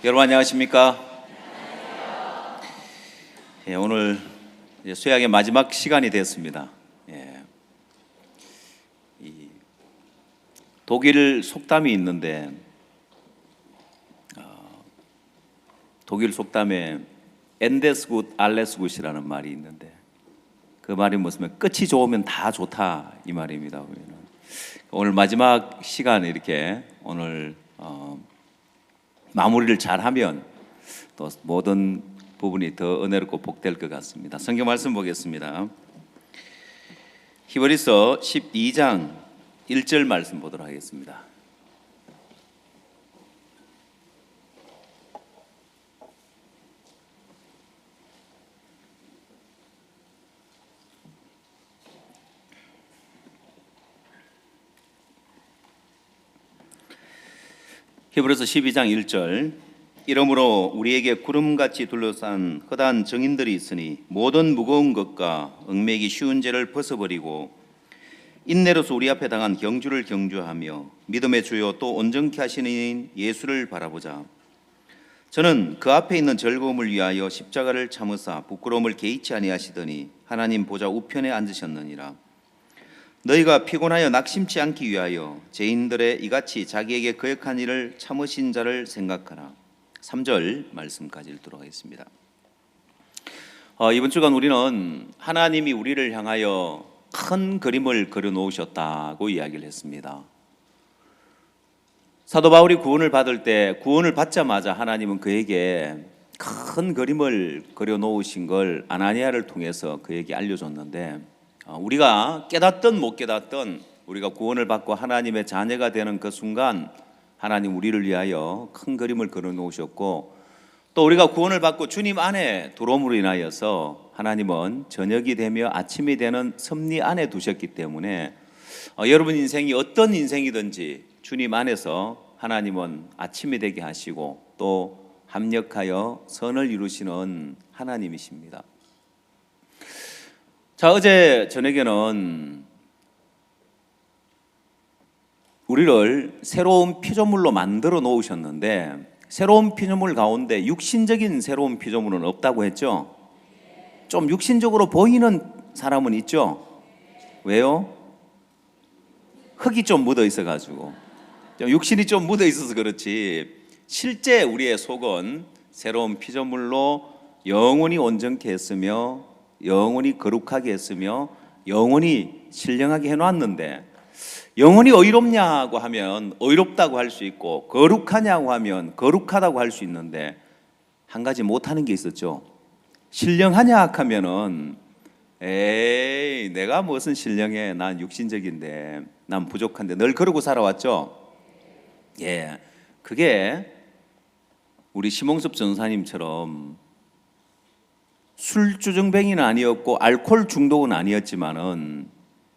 여러분 안녕하십니까? 예, 오늘 수양의 마지막 시간이 됐습니다. 예, 독일 속담이 있는데 독일 속담에 엔데스 굿 알레스 굿이라는 말이 있는데 그 말이 무슨 끝이 좋으면 다 좋다 이 말입니다. 오늘 마지막 시간 이렇게 오늘 마무리를 잘하면 또 모든 부분이 더 은혜롭고 복될 것 같습니다. 성경 말씀 보겠습니다. 히브리서 12장 1절 말씀 보도록 하겠습니다. 히브리서 12장 1절 이러므로 우리에게 구름같이 둘러싼 허다한 증인들이 있으니 모든 무거운 것과 얽매기 쉬운 죄를 벗어버리고 인내로서 우리 앞에 당한 경주를 경주하며 믿음의 주요 또 온전케 하시는 예수를 바라보자. 저는 그 앞에 있는 즐거움을 위하여 십자가를 참으사 부끄러움을 개의치 아니하시더니 하나님 보좌 우편에 앉으셨느니라. 너희가 피곤하여 낙심치 않기 위하여 죄인들의 이같이 자기에게 거역한 일을 참으신 자를 생각하라. 3절 말씀까지 읽도록 하겠습니다. 이번 주간 우리는 하나님이 우리를 향하여 큰 그림을 그려놓으셨다고 이야기를 했습니다. 사도 바울이 구원을 받을 때 구원을 받자마자 하나님은 그에게 큰 그림을 그려놓으신 걸 아나니아를 통해서 그에게 알려줬는데 우리가 깨닫든 못 깨닫든 우리가 구원을 받고 하나님의 자녀가 되는 그 순간 하나님 우리를 위하여 큰 그림을 그려놓으셨고 또 우리가 구원을 받고 주님 안에 들어옴으로 인하여서 하나님은 저녁이 되며 아침이 되는 섭리 안에 두셨기 때문에 여러분 인생이 어떤 인생이든지 주님 안에서 하나님은 아침이 되게 하시고 또 합력하여 선을 이루시는 하나님이십니다. 자, 어제 저녁에는 우리를 새로운 피조물로 만들어 놓으셨는데 새로운 피조물 가운데 육신적인 새로운 피조물은 없다고 했죠? 좀 육신적으로 보이는 사람은 있죠? 왜요? 흙이 좀 묻어 있어가지고 육신이 좀 묻어 있어서 그렇지 실제 우리의 속은 새로운 피조물로 영원히 온전케 했으며 영원히 거룩하게 했으며 영원히 신령하게 해놨는데 영원히 의롭냐고 하면 의롭다고 할 수 있고 거룩하냐고 하면 거룩하다고 할 수 있는데 한 가지 못하는 게 있었죠. 신령하냐 하면은 에이 내가 무슨 신령해, 난 육신적인데 난 부족한데 늘 그러고 살아왔죠. 예, 그게 우리 심홍섭 전사님처럼 술주정뱅이는 아니었고 알코올 중독은 아니었지만은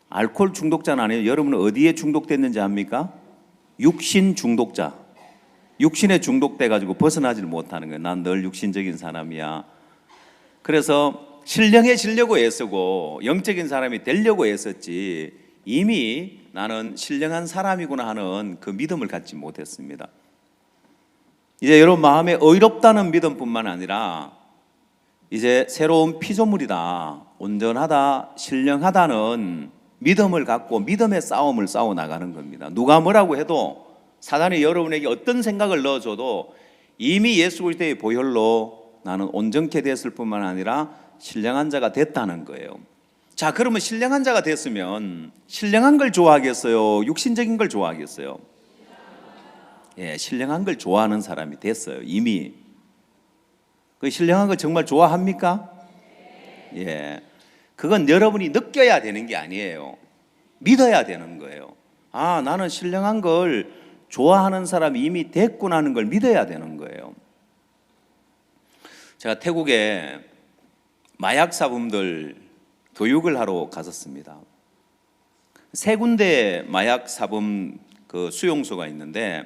알코올 중독자는 아니에요. 여러분은 어디에 중독됐는지 압니까? 육신 중독자. 육신에 중독돼 가지고 벗어나질 못하는 거예요. 난 늘 육신적인 사람이야. 그래서 신령해지려고 애쓰고 영적인 사람이 되려고 애썼지 이미 나는 신령한 사람이구나 하는 그 믿음을 갖지 못했습니다. 이제 여러분 마음에 의롭다는 믿음뿐만 아니라 이제 새로운 피조물이다, 온전하다, 신령하다는 믿음을 갖고 믿음의 싸움을 싸워 나가는 겁니다. 누가 뭐라고 해도 사단이 여러분에게 어떤 생각을 넣어줘도 이미 예수 그리스도의 보혈로 나는 온전케 됐을 뿐만 아니라 신령한 자가 됐다는 거예요. 자, 그러면 신령한 자가 됐으면 신령한 걸 좋아하겠어요? 육신적인 걸 좋아하겠어요? 예, 신령한 걸 좋아하는 사람이 됐어요. 이미. 그 신령한 걸 정말 좋아합니까? 예, 그건 여러분이 느껴야 되는 게 아니에요. 믿어야 되는 거예요. 아, 나는 신령한 걸 좋아하는 사람이 이미 됐구나 하는 걸 믿어야 되는 거예요. 제가 태국에 마약사범들 교육을 하러 갔었습니다. 세 군데 마약사범 그 수용소가 있는데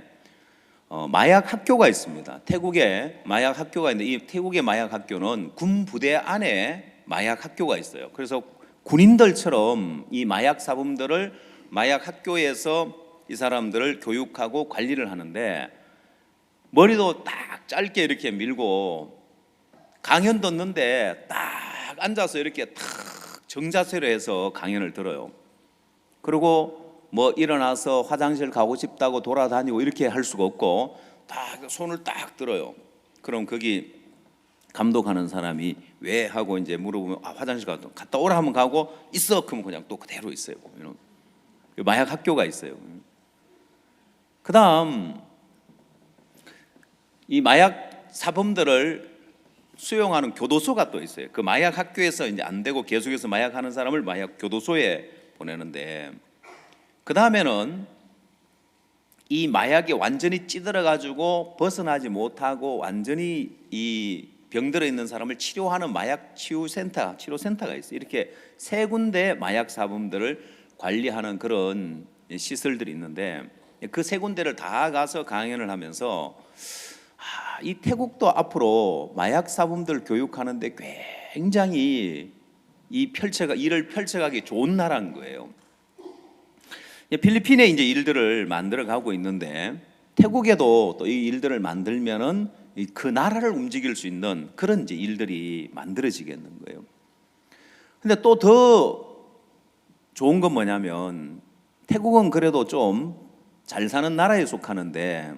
마약 학교가 있습니다. 태국에 마약 학교가 있는데 이 태국의 마약 학교는 군 부대 안에 마약 학교가 있어요. 그래서 군인들처럼 이 마약 사범들을 마약 학교에서 이 사람들을 교육하고 관리를 하는데 머리도 딱 짧게 이렇게 밀고 강연 듣는데 딱 앉아서 이렇게 탁 정자세로 해서 강연을 들어요. 그리고 뭐 일어나서 화장실 가고 싶다고 돌아다니고 이렇게 할 수가 없고 딱 손을 딱 들어요. 그럼 거기 감독하는 사람이 왜 하고 이제 물어보면 화장실 갔다 오라 하면 가고 있어 그러면 그냥 또 그대로 있어요. 보면 마약 학교가 있어요. 그다음 이 마약 사범들을 수용하는 교도소가 또 있어요. 그 마약 학교에서 이제 안 되고 계속해서 마약하는 사람을 마약 교도소에 보내는데 그 다음에는 이 마약에 완전히 찌들어 가지고 벗어나지 못하고 완전히 이 병들어 있는 사람을 치료하는 마약 치료센터가 있어요. 이렇게 세 군데 마약 사범들을 관리하는 그런 시설들이 있는데 그 세 군데를 다 가서 강연을 하면서 이 태국도 앞으로 마약 사범들 교육하는데 굉장히 일을 펼쳐가기 좋은 나라인 거예요. 필리핀에 이제 일들을 만들어 가고 있는데 태국에도 또 이 일들을 만들면은 그 나라를 움직일 수 있는 그런 이제 일들이 만들어지겠는 거예요. 근데 또 더 좋은 건 뭐냐면 태국은 그래도 좀 잘 사는 나라에 속하는데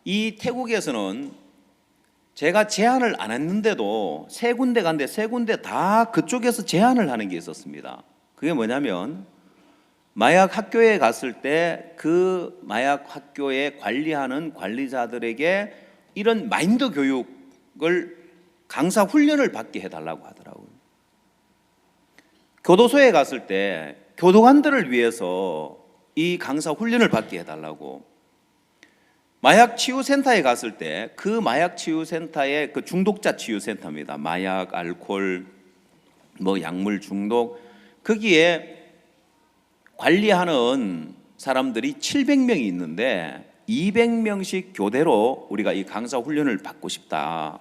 이 태국에서는 제가 제안을 안 했는데도 세 군데 간데 세 군데 다 그쪽에서 제안을 하는 게 있었습니다. 그게 뭐냐면 마약 학교에 갔을 때 그 마약 학교에 관리하는 관리자들에게 이런 마인드 교육을 강사 훈련을 받게 해달라고 하더라고요. 교도소에 갔을 때 교도관들을 위해서 이 강사 훈련을 받게 해달라고, 마약 치유센터에 갔을 때 그 마약 치유센터의 그 중독자 치유센터입니다. 마약, 알코올, 뭐 약물 중독, 거기에 관리하는 사람들이 700명이 있는데 200명씩 교대로 우리가 이 강사 훈련을 받고 싶다.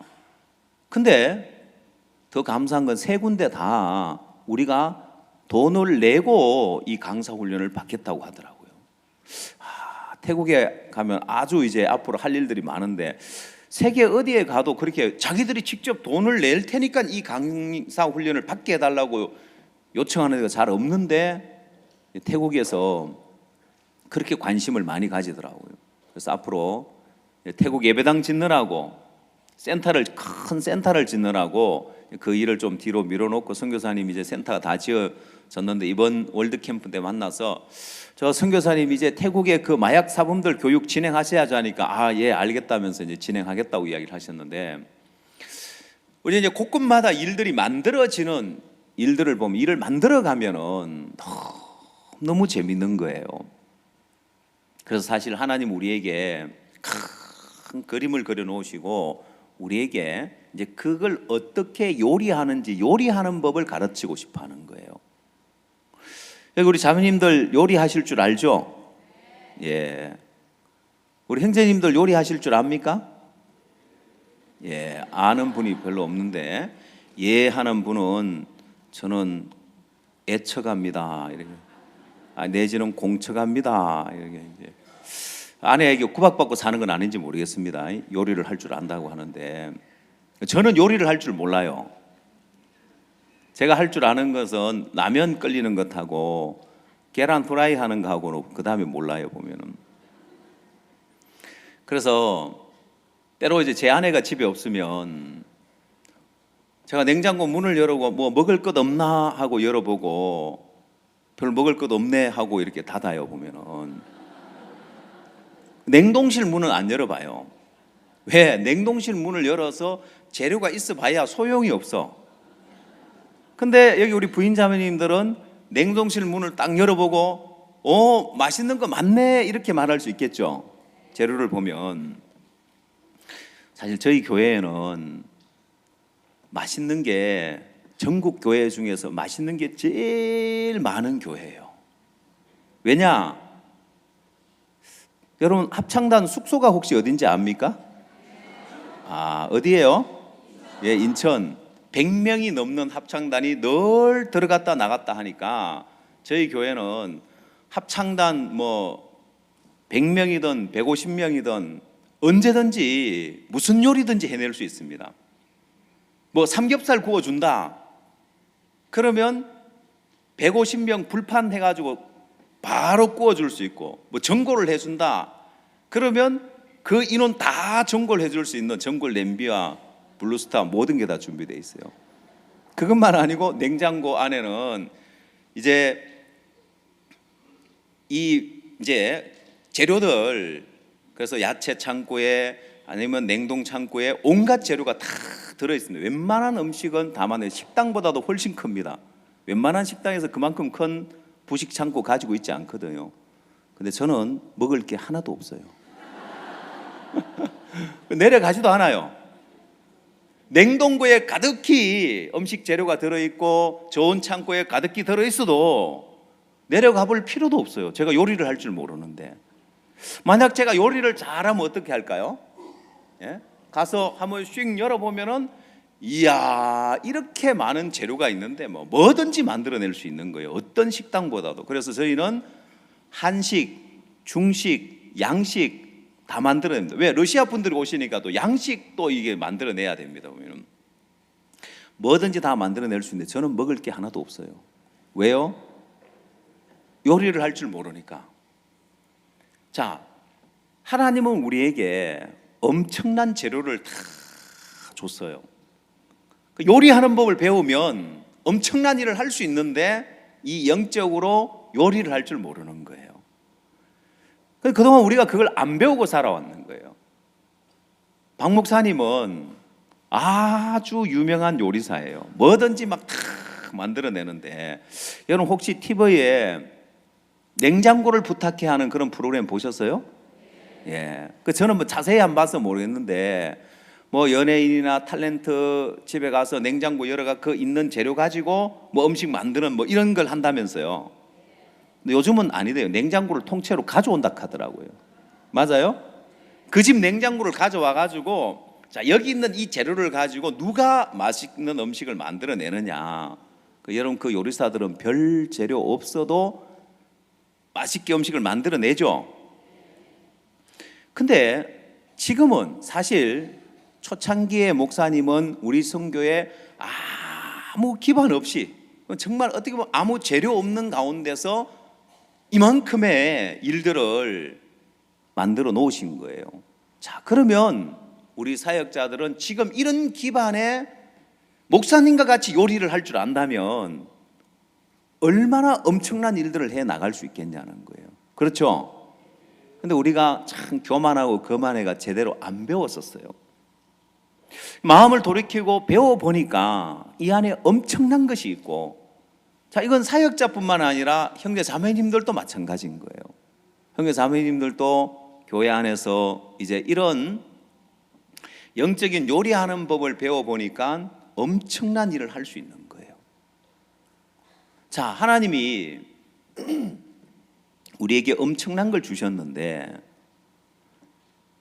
근데 더 감사한 건 세 군데 다 우리가 돈을 내고 이 강사 훈련을 받겠다고 하더라고요. 태국에 가면 아주 이제 앞으로 할 일들이 많은데 세계 어디에 가도 그렇게 자기들이 직접 돈을 낼 테니까 이 강사 훈련을 받게 해달라고 요청하는 데가 잘 없는데 태국에서 그렇게 관심을 많이 가지더라고요. 그래서 앞으로 태국 예배당 짓느라고 큰 센터를 짓느라고 그 일을 좀 뒤로 밀어놓고 선교사님 이제 센터가 다 지어졌는데 이번 월드 캠프 때 만나서 저 선교사님 이제 태국의 그 마약 사범들 교육 진행하셔야죠 하니까 예 알겠다면서 이제 진행하겠다고 이야기를 하셨는데 우리 이제 곳곳마다 일들이 만들어지는 일들을 보면 일을 만들어 가면은 너무 재밌는 거예요. 그래서 사실 하나님 우리에게 큰 그림을 그려 놓으시고 우리에게 이제 그걸 어떻게 요리하는지 요리하는 법을 가르치고 싶어 하는 거예요. 여기 우리 자매님들 요리하실 줄 알죠? 예. 우리 형제님들 요리하실 줄 압니까? 예. 아는 분이 별로 없는데 예 하는 분은 저는 애처갑니다. 이렇게. 내지는 공처갑니다. 이렇게 이제. 아내에게 구박받고 사는 건 아닌지 모르겠습니다. 요리를 할 줄 안다고 하는데 저는 요리를 할 줄 몰라요. 제가 할 줄 아는 것은 라면 끓이는 것하고 계란 프라이 하는 거하고 그 다음에 몰라요 보면은. 그래서 때로 이제 제 아내가 집에 없으면 제가 냉장고 문을 열어보고 뭐 먹을 것 없나 하고 열어보고 별 먹을 것 없네 하고 이렇게 닫아요 보면은. 냉동실 문은 안 열어봐요. 왜? 냉동실 문을 열어서 재료가 있어 봐야 소용이 없어. 근데 여기 우리 부인 자매님들은 냉동실 문을 딱 열어보고 맛있는 거 많네 이렇게 말할 수 있겠죠. 재료를 보면. 사실 저희 교회에는 맛있는 게 전국 교회 중에서 맛있는 게 제일 많은 교회예요. 왜냐? 여러분 합창단 숙소가 혹시 어딘지 압니까? 어디예요? 예, 인천. 100명이 넘는 합창단이 늘 들어갔다 나갔다 하니까 저희 교회는 합창단 뭐 100명이든 150명이든 언제든지 무슨 요리든지 해낼 수 있습니다. 뭐 삼겹살 구워준다 그러면 150명 불판 해가지고 바로 구워줄 수 있고, 뭐 전골을 해준다 그러면 그 인원 다 전골 해줄 수 있는 전골 냄비와 블루스타 모든 게 다 준비되어 있어요. 그것만 아니고 냉장고 안에는 이제 재료들, 그래서 야채 창고에 아니면 냉동 창고에 온갖 재료가 다 들어 있습니다. 웬만한 음식은 담아내, 식당보다도 훨씬 큽니다. 웬만한 식당에서 그만큼 큰 부식 창고 가지고 있지 않거든요. 근데 저는 먹을 게 하나도 없어요. 내려가지도 않아요. 냉동고에 가득히 음식 재료가 들어있고 좋은 창고에 가득히 들어있어도 내려가 볼 필요도 없어요. 제가 요리를 할 줄 모르는데. 만약 제가 요리를 잘하면 어떻게 할까요? 예? 가서 한번 씩 열어보면은 이야, 이렇게 많은 재료가 있는데 뭐든지 만들어낼 수 있는 거예요. 어떤 식당보다도. 그래서 저희는 한식, 중식, 양식 다 만들어냅니다. 왜? 러시아 분들이 오시니까 또 양식도 이게 만들어내야 됩니다. 보면은 뭐든지 다 만들어낼 수 있는데 저는 먹을 게 하나도 없어요. 왜요? 요리를 할 줄 모르니까. 자, 하나님은 우리에게 엄청난 재료를 다 줬어요. 요리하는 법을 배우면 엄청난 일을 할 수 있는데 이 영적으로 요리를 할 줄 모르는 거예요. 그동안 우리가 그걸 안 배우고 살아왔는 거예요. 박 목사님은 아주 유명한 요리사예요. 뭐든지 막 다 만들어내는데, 여러분 혹시 TV에 냉장고를 부탁해 하는 그런 프로그램 보셨어요? 예. 저는 뭐 자세히 안 봐서 모르겠는데, 뭐 연예인이나 탤런트 집에 가서 냉장고 열어가 그 있는 재료 가지고 뭐 음식 만드는 뭐 이런 걸 한다면서요. 근데 요즘은 아니래요. 냉장고를 통째로 가져온다 하더라고요. 맞아요? 그 집 냉장고를 가져와 가지고, 자, 여기 있는 이 재료를 가지고 누가 맛있는 음식을 만들어내느냐. 여러분 그 요리사들은 별 재료 없어도 맛있게 음식을 만들어내죠. 근데 지금은 사실 초창기의 목사님은 우리 선교에 아무 기반 없이, 정말 어떻게 보면 아무 재료 없는 가운데서 이만큼의 일들을 만들어 놓으신 거예요. 자, 그러면 우리 사역자들은 지금 이런 기반에 목사님과 같이 요리를 할 줄 안다면 얼마나 엄청난 일들을 해 나갈 수 있겠냐는 거예요. 그렇죠? 근데 우리가 참 교만하고 거만해가 제대로 안 배웠었어요. 마음을 돌이키고 배워보니까 이 안에 엄청난 것이 있고, 자, 이건 사역자뿐만 아니라 형제 자매님들도 마찬가지인 거예요. 형제 자매님들도 교회 안에서 이제 이런 영적인 요리하는 법을 배워보니까 엄청난 일을 할 수 있는 거예요. 자, 하나님이 우리에게 엄청난 걸 주셨는데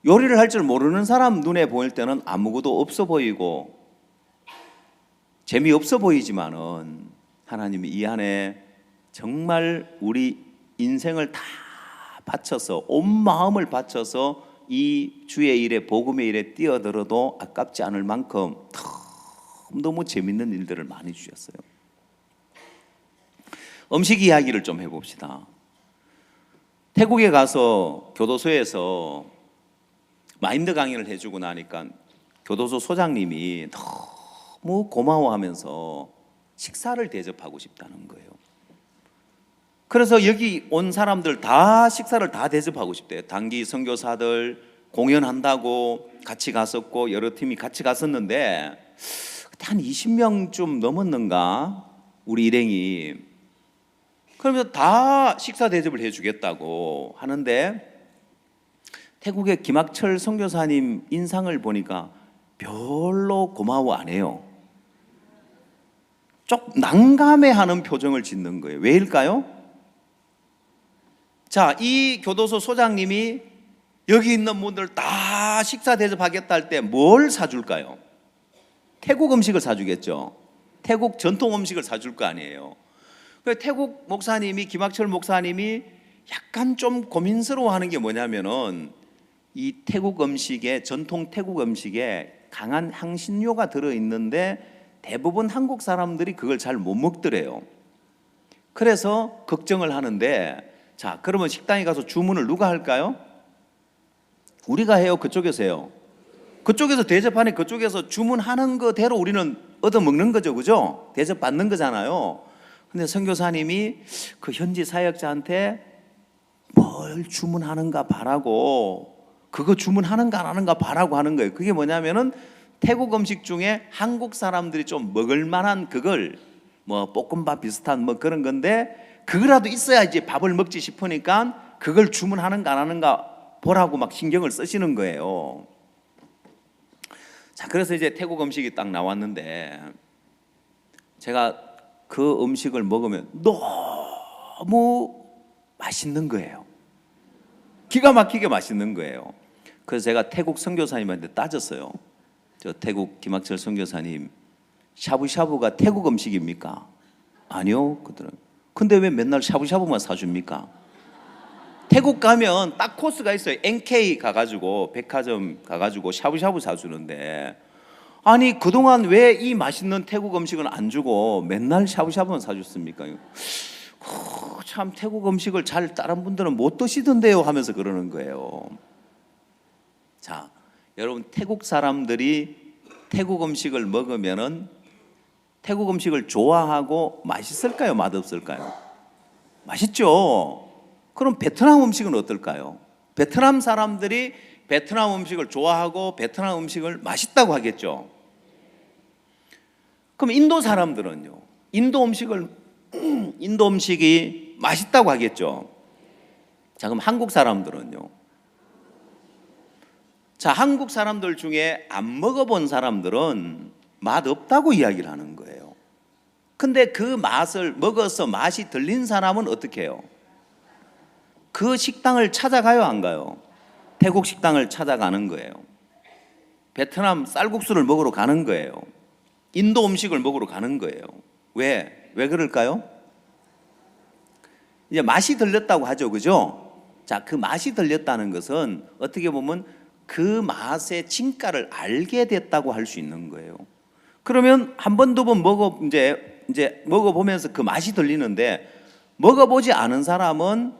요리를 할 줄 모르는 사람 눈에 보일 때는 아무것도 없어 보이고 재미없어 보이지만은 하나님이 이 안에 정말 우리 인생을 다 바쳐서, 온 마음을 바쳐서 이 주의 일에, 복음의 일에 뛰어들어도 아깝지 않을 만큼 너무 재밌는 일들을 많이 주셨어요. 음식 이야기를 좀 해봅시다. 태국에 가서 교도소에서 마인드 강의를 해주고 나니까 교도소 소장님이 너무 고마워하면서 식사를 대접하고 싶다는 거예요. 그래서 여기 온 사람들 다 식사를 다 대접하고 싶대요. 단기 선교사들 공연한다고 같이 갔었고 여러 팀이 같이 갔었는데 한 20명 좀 넘었는가 우리 일행이. 그러면서 다 식사 대접을 해주겠다고 하는데 태국의 김학철 선교사님 인상을 보니까 별로 고마워 안 해요. 좀 난감해하는 표정을 짓는 거예요. 왜일까요? 자, 이 교도소 소장님이 여기 있는 분들 다 식사 대접하겠다 할 때 뭘 사줄까요? 태국 음식을 사주겠죠. 태국 전통 음식을 사줄 거 아니에요. 태국 목사님이, 김학철 목사님이 약간 좀 고민스러워하는 게 뭐냐면은 이 태국 음식에, 전통 태국 음식에 강한 향신료가 들어있는데 대부분 한국 사람들이 그걸 잘 못 먹더래요. 그래서 걱정을 하는데, 자, 그러면 식당에 가서 주문을 누가 할까요? 우리가 해요? 그쪽에서 해요? 그쪽에서 대접하니 그쪽에서 주문하는 거대로 우리는 얻어 먹는 거죠, 그죠? 대접 받는 거잖아요. 근데 선교사님이 그 현지 사역자한테 뭘 주문하는가 바라고, 그거 주문하는가 안 하는가 바라고 하는 거예요. 그게 뭐냐면은 태국 음식 중에 한국 사람들이 좀 먹을 만한 그걸, 뭐 볶음밥 비슷한 뭐 그런 건데 그거라도 있어야 이제 밥을 먹지 싶으니까 그걸 주문하는가 안 하는가 보라고 막 신경을 쓰시는 거예요. 자, 그래서 이제 태국 음식이 딱 나왔는데 제가 그 음식을 먹으면 너무 맛있는 거예요. 기가 막히게 맛있는 거예요. 그래서 제가 태국 선교사님한테 따졌어요. 저 태국 김학철 선교사님, 샤브샤브가 태국 음식입니까? 아니요. 그러더라고요. 근데 왜 맨날 샤브샤브만 사줍니까? 태국 가면 딱 코스가 있어요. NK 가가지고 백화점 가가지고 샤브샤브 사주는데, 아니 그동안 왜 이 맛있는 태국 음식은 안 주고 맨날 샤브샤브만 사줬습니까? 참 태국 음식을 잘 다른 분들은 못 드시던데요 하면서 그러는 거예요. 자, 여러분, 태국 사람들이 태국 음식을 먹으면은 태국 음식을 좋아하고 맛있을까요? 맛없을까요? 맛있죠. 그럼 베트남 음식은 어떨까요? 베트남 사람들이 베트남 음식을 좋아하고 베트남 음식을 맛있다고 하겠죠. 그럼 인도 사람들은요? 인도 음식이 맛있다고 하겠죠. 자, 그럼 한국 사람들은요? 자, 한국 사람들 중에 안 먹어본 사람들은 맛없다고 이야기를 하는 거예요. 근데 그 맛을 먹어서 맛이 들린 사람은 어떻게 해요? 그 식당을 찾아가요, 안 가요? 태국 식당을 찾아가는 거예요. 베트남 쌀국수를 먹으러 가는 거예요. 인도 음식을 먹으러 가는 거예요. 왜? 왜 그럴까요? 이제 맛이 들렸다고 하죠, 그죠? 자, 그 맛이 들렸다는 것은 어떻게 보면 그 맛의 진가를 알게 됐다고 할 수 있는 거예요. 그러면 한 번, 두 번 이제 먹어보면서 그 맛이 들리는데, 먹어보지 않은 사람은,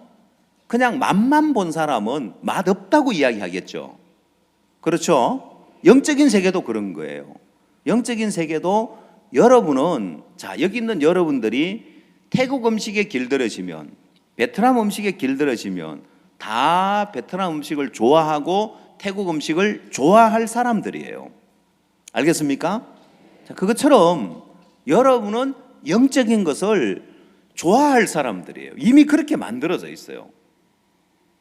그냥 맛만 본 사람은 맛없다고 이야기하겠죠. 그렇죠? 영적인 세계도 그런 거예요. 영적인 세계도 여러분은, 자, 여기 있는 여러분들이 태국 음식에 길들여지면, 베트남 음식에 길들여지면 다 베트남 음식을 좋아하고 태국 음식을 좋아할 사람들이에요. 알겠습니까? 자, 그것처럼 여러분은 영적인 것을 좋아할 사람들이에요. 이미 그렇게 만들어져 있어요.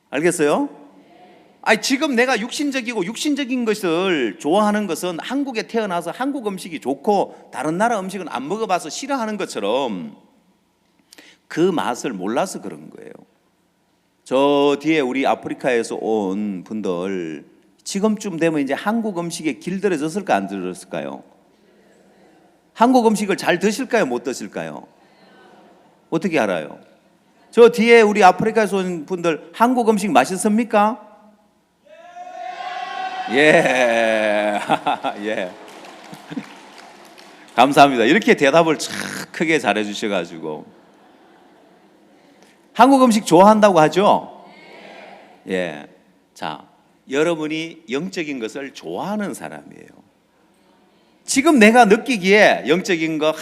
알겠어요? 아니, 지금 내가 육신적인 것을 좋아하는 것은 한국에 태어나서 한국 음식이 좋고 다른 나라 음식은 안 먹어봐서 싫어하는 것처럼 그 맛을 몰라서 그런 거예요. 저 뒤에 우리 아프리카에서 온 분들 지금쯤 되면 이제 한국 음식에 길들여졌을까 안 들었을까요? 한국 음식을 잘 드실까요? 못 드실까요? 어떻게 알아요? 저 뒤에 우리 아프리카에서 온 분들 한국 음식 맛있습니까? 예. 예. 감사합니다. 이렇게 대답을 참 크게 잘해 주셔가지고. 한국 음식 좋아한다고 하죠? 예. 자, 여러분이 영적인 것을 좋아하는 사람이에요. 지금 내가 느끼기에 영적인 거,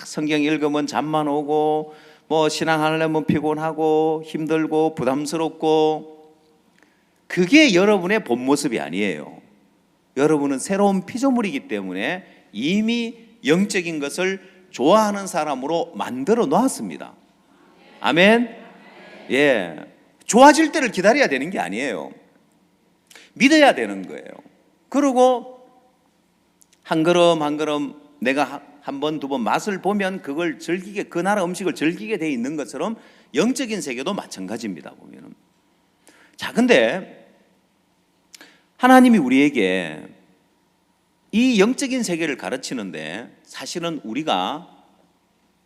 성경 읽으면 잠만 오고, 뭐 신앙하려면 피곤하고 힘들고 부담스럽고, 그게 여러분의 본 모습이 아니에요. 여러분은 새로운 피조물이기 때문에 이미 영적인 것을 좋아하는 사람으로 만들어 놓았습니다. 아멘. 예. 좋아질 때를 기다려야 되는 게 아니에요. 믿어야 되는 거예요. 그리고 한 걸음 한 걸음 내가 한 번, 두 번 맛을 보면 그걸 즐기게, 그 나라 음식을 즐기게 돼 있는 것처럼 영적인 세계도 마찬가지입니다. 보면은. 자, 근데 하나님이 우리에게 이 영적인 세계를 가르치는데 사실은 우리가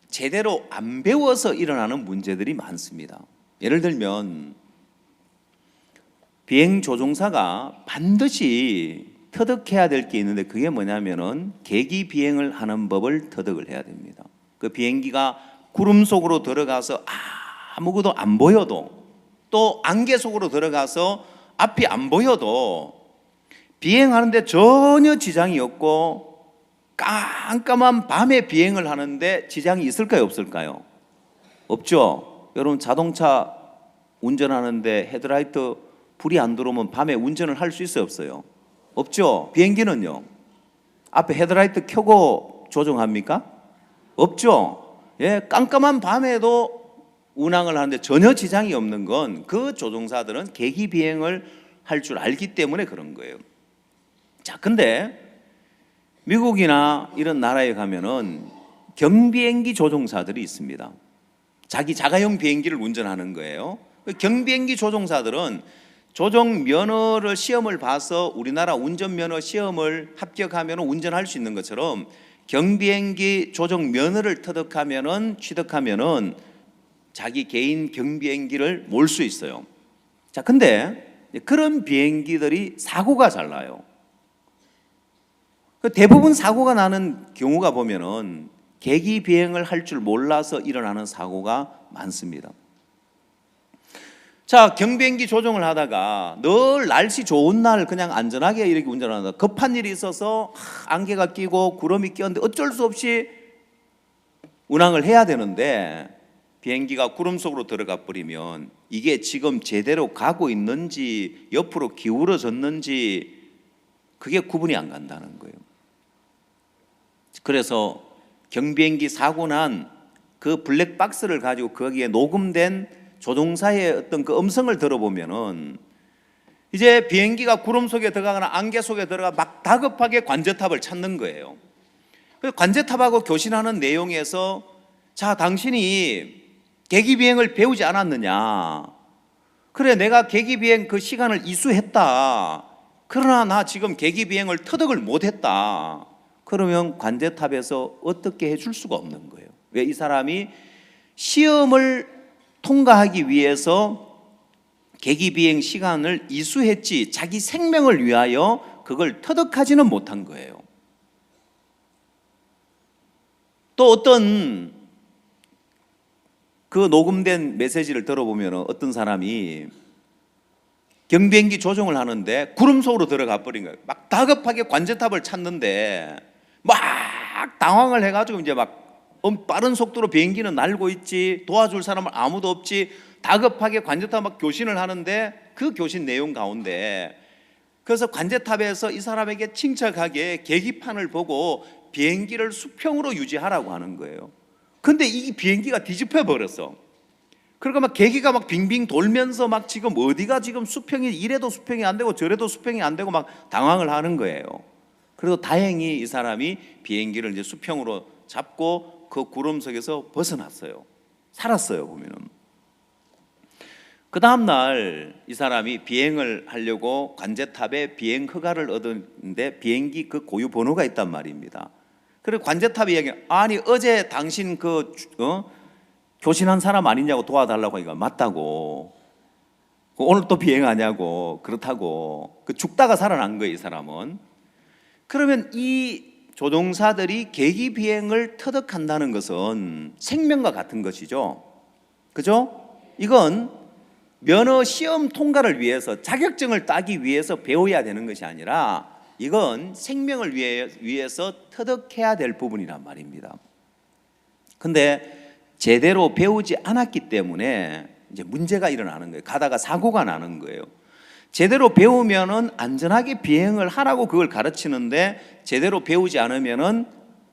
제대로 안 배워서 일어나는 문제들이 많습니다. 예를 들면 비행 조종사가 반드시 터득해야 될 게 있는데 그게 뭐냐면은 계기 비행을 하는 법을 터득을 해야 됩니다. 그 비행기가 구름 속으로 들어가서 아무것도 안 보여도 또 안개 속으로 들어가서 앞이 안 보여도 비행하는데 전혀 지장이 없고 깜깜한 밤에 비행을 하는데 지장이 있을까요, 없을까요? 없죠. 여러분 자동차 운전하는데 헤드라이트 불이 안 들어오면 밤에 운전을 할 수 있어요, 없어요? 없죠. 비행기는요. 앞에 헤드라이트 켜고 조종합니까? 없죠. 예, 깜깜한 밤에도 운항을 하는데 전혀 지장이 없는 건 그 조종사들은 계기 비행을 할 줄 알기 때문에 그런 거예요. 자, 근데 미국이나 이런 나라에 가면은 경비행기 조종사들이 있습니다. 자기 자가용 비행기를 운전하는 거예요. 경비행기 조종사들은 조종 면허를 시험을 봐서 우리나라 운전면허 시험을 합격하면 운전할 수 있는 것처럼 경비행기 조종 면허를 취득하면은 자기 개인 경비행기를 몰 수 있어요. 자, 근데 그런 비행기들이 사고가 잘 나요. 대부분 사고가 나는 경우가 보면은 계기 비행을 할 줄 몰라서 일어나는 사고가 많습니다. 자, 경비행기 조종을 하다가 늘 날씨 좋은 날 그냥 안전하게 이렇게 운전하다 급한 일이 있어서 안개가 끼고 구름이 끼었는데 어쩔 수 없이 운항을 해야 되는데 비행기가 구름 속으로 들어가 버리면 이게 지금 제대로 가고 있는지 옆으로 기울어졌는지 그게 구분이 안 간다는 거예요. 그래서 경비행기 사고 난 그 블랙박스를 가지고 거기에 녹음된 조종사의 어떤 그 음성을 들어보면은 이제 비행기가 구름 속에 들어가거나 안개 속에 들어가 막 다급하게 관제탑을 찾는 거예요. 그래서 관제탑하고 교신하는 내용에서 자, 당신이 계기 비행을 배우지 않았느냐? 그래, 내가 계기 비행 그 시간을 이수했다. 그러나 나 지금 계기 비행을 터득을 못했다. 그러면 관제탑에서 어떻게 해줄 수가 없는 거예요. 왜? 이 사람이 시험을 통과하기 위해서 계기 비행 시간을 이수했지 자기 생명을 위하여 그걸 터득하지는 못한 거예요. 또 어떤 그 녹음된 메시지를 들어보면 어떤 사람이 경비행기 조종을 하는데 구름 속으로 들어가 버린 거예요. 막 다급하게 관제탑을 찾는데 막 당황을 해가지고 이제 막 빠른 속도로 비행기는 날고 있지, 도와줄 사람은 아무도 없지, 다급하게 관제탑 막 교신을 하는데 그 교신 내용 가운데 그래서 관제탑에서 이 사람에게 침착하게 계기판을 보고 비행기를 수평으로 유지하라고 하는 거예요. 근데 이 비행기가 뒤집혀 버렸어. 그러니까 막 계기가 막 빙빙 돌면서 막 지금 어디가 지금 수평이 이래도 수평이 안 되고 저래도 수평이 안 되고 막 당황을 하는 거예요. 그래도 다행히 이 사람이 비행기를 이제 수평으로 잡고 그 구름 속에서 벗어났어요. 살았어요, 보면은. 그 다음날 이 사람이 비행을 하려고 관제탑에 비행 허가를 얻었는데 비행기 그 고유 번호가 있단 말입니다. 그리고 관제탑이 얘기, 아니 어제 당신 교신한 사람 아니냐고 도와달라고 하니까 맞다고. 오늘 또 비행하냐고. 그렇다고. 죽다가 살아난 거예요, 이 사람은. 그러면 이 조종사들이 계기 비행을 터득한다는 것은 생명과 같은 것이죠. 그죠? 이건 면허 시험 통과를 위해서 자격증을 따기 위해서 배워야 되는 것이 아니라 이건 생명을 위해서 터득해야 될 부분이란 말입니다. 근데 제대로 배우지 않았기 때문에 이제 문제가 일어나는 거예요. 가다가 사고가 나는 거예요. 제대로 배우면은 안전하게 비행을 하라고 그걸 가르치는데 제대로 배우지 않으면은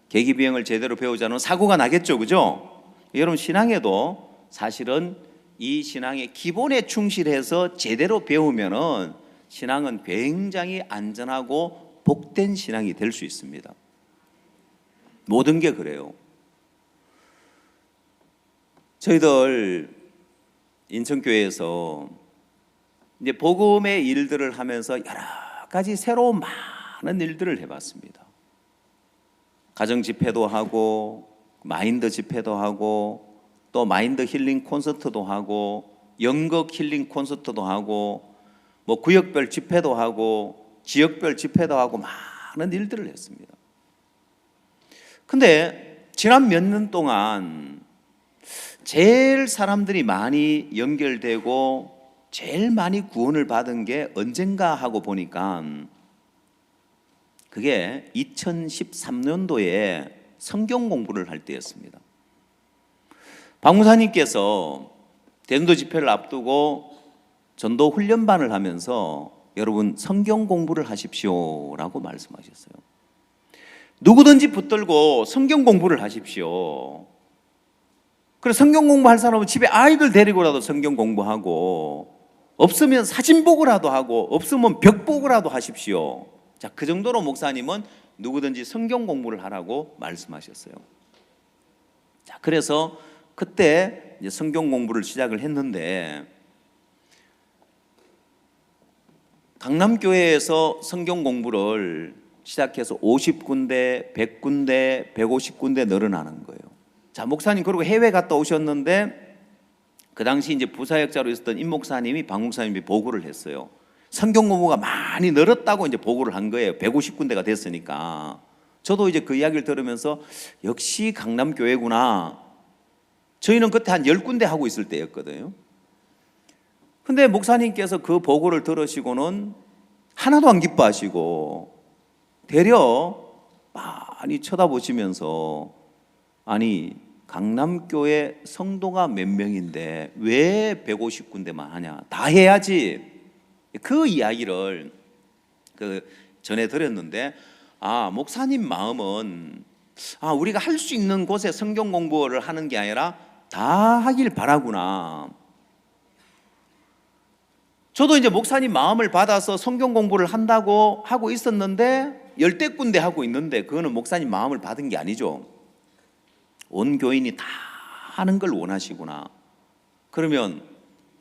계기 비행을 제대로 배우지 않으면 사고가 나겠죠, 그죠? 여러분 신앙에도 사실은 이 신앙의 기본에 충실해서 제대로 배우면은 신앙은 굉장히 안전하고 복된 신앙이 될 수 있습니다. 모든 게 그래요. 저희들 인천교회에서 이제 복음의 일들을 하면서 여러 가지 새로운 많은 일들을 해봤습니다. 가정 집회도 하고 마인드 집회도 하고 또 마인드 힐링 콘서트도 하고 연극 힐링 콘서트도 하고 뭐 구역별 집회도 하고 지역별 집회도 하고 많은 일들을 했습니다. 근데 지난 몇 년 동안 제일 사람들이 많이 연결되고 제일 많이 구원을 받은 게 언젠가 하고 보니까 그게 2013년도에 성경 공부를 할 때였습니다. 박 목사님께서 대전도 집회를 앞두고 전도 훈련반을 하면서 여러분 성경 공부를 하십시오라고 말씀하셨어요. 누구든지 붙들고 성경 공부를 하십시오. 그래서 성경 공부할 사람은 집에 아이들 데리고라도 성경 공부하고, 없으면 사진 보고라도 하고, 없으면 벽 보고라도 하십시오. 자, 그 정도로 목사님은 누구든지 성경 공부를 하라고 말씀하셨어요. 자, 그래서 그때 이제 성경 공부를 시작을 했는데, 강남교회에서 성경 공부를 시작해서 50군데, 100군데, 150군데 늘어나는 거예요. 자, 목사님 그리고 해외 갔다 오셨는데 그 당시 이제 부사역자로 있었던 임 목사님이 박 목사님이 보고를 했어요. 성경 공부가 많이 늘었다고 이제 보고를 한 거예요. 150군데가 됐으니까. 저도 이제 그 이야기를 들으면서 역시 강남교회구나. 저희는 그때 한 10군데 하고 있을 때였거든요. 근데 목사님께서 그 보고를 들으시고는 하나도 안 기뻐하시고 되려 많이 쳐다보시면서, 아니 강남교회 성도가 몇 명인데 왜 150군데만 하냐, 다 해야지. 그 이야기를 전에 들었는데, 목사님 마음은 우리가 할 수 있는 곳에 성경 공부를 하는 게 아니라 다 하길 바라구나. 저도 이제 목사님 마음을 받아서 성경 공부를 한다고 하고 있었는데 10군데 하고 있는데 그거는 목사님 마음을 받은 게 아니죠. 온 교인이 다 하는 걸 원하시구나. 그러면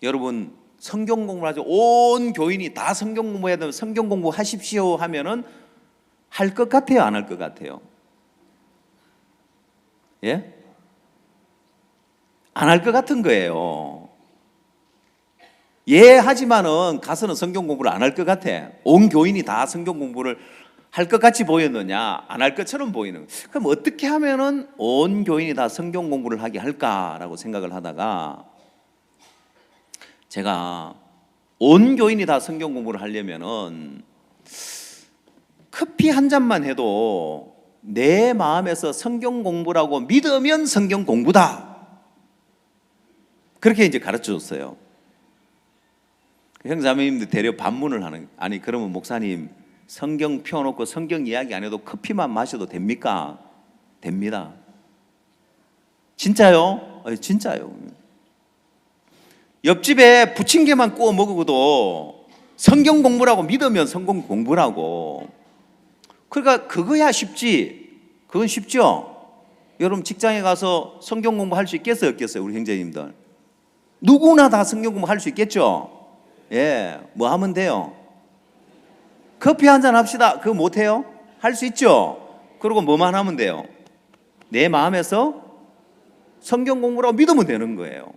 여러분 성경 공부를 하죠. 온 교인이 다 성경 공부해야 되면 성경 공부 하십시오 하면은 할 것 같아요, 안 할 것 같아요? 예? 안 할 것 같은 거예요. 예, 하지만은 가서는 성경 공부를 안 할 것 같아. 온 교인이 다 성경 공부를 할 것 같이 보였느냐, 안 할 것처럼 보이는. 그럼 어떻게 하면은 온 교인이 다 성경 공부를 하게 할까라고 생각을 하다가, 제가 온 교인이 다 성경 공부를 하려면은 커피 한 잔만 해도 내 마음에서 성경 공부라고 믿으면 성경 공부다. 그렇게 이제 가르쳐 줬어요. 형제자매님들 대려 반문을 하는, 아니 그러면 목사님 성경 펴놓고 성경 이야기 안 해도 커피만 마셔도 됩니까? 됩니다. 진짜요? 진짜요. 옆집에 부침개만 구워 먹어도 성경 공부라고 믿으면 성경 공부라고. 그러니까 그거야 쉽지. 그건 쉽죠. 여러분 직장에 가서 성경 공부할 수 있겠어요, 없겠어요? 우리 형제님들 누구나 다 성경 공부할 수 있겠죠. 예, 뭐 하면 돼요? 커피 한잔 합시다. 그거 못해요? 할 수 있죠? 그리고 뭐만 하면 돼요? 내 마음에서 성경 공부라고 믿으면 되는 거예요.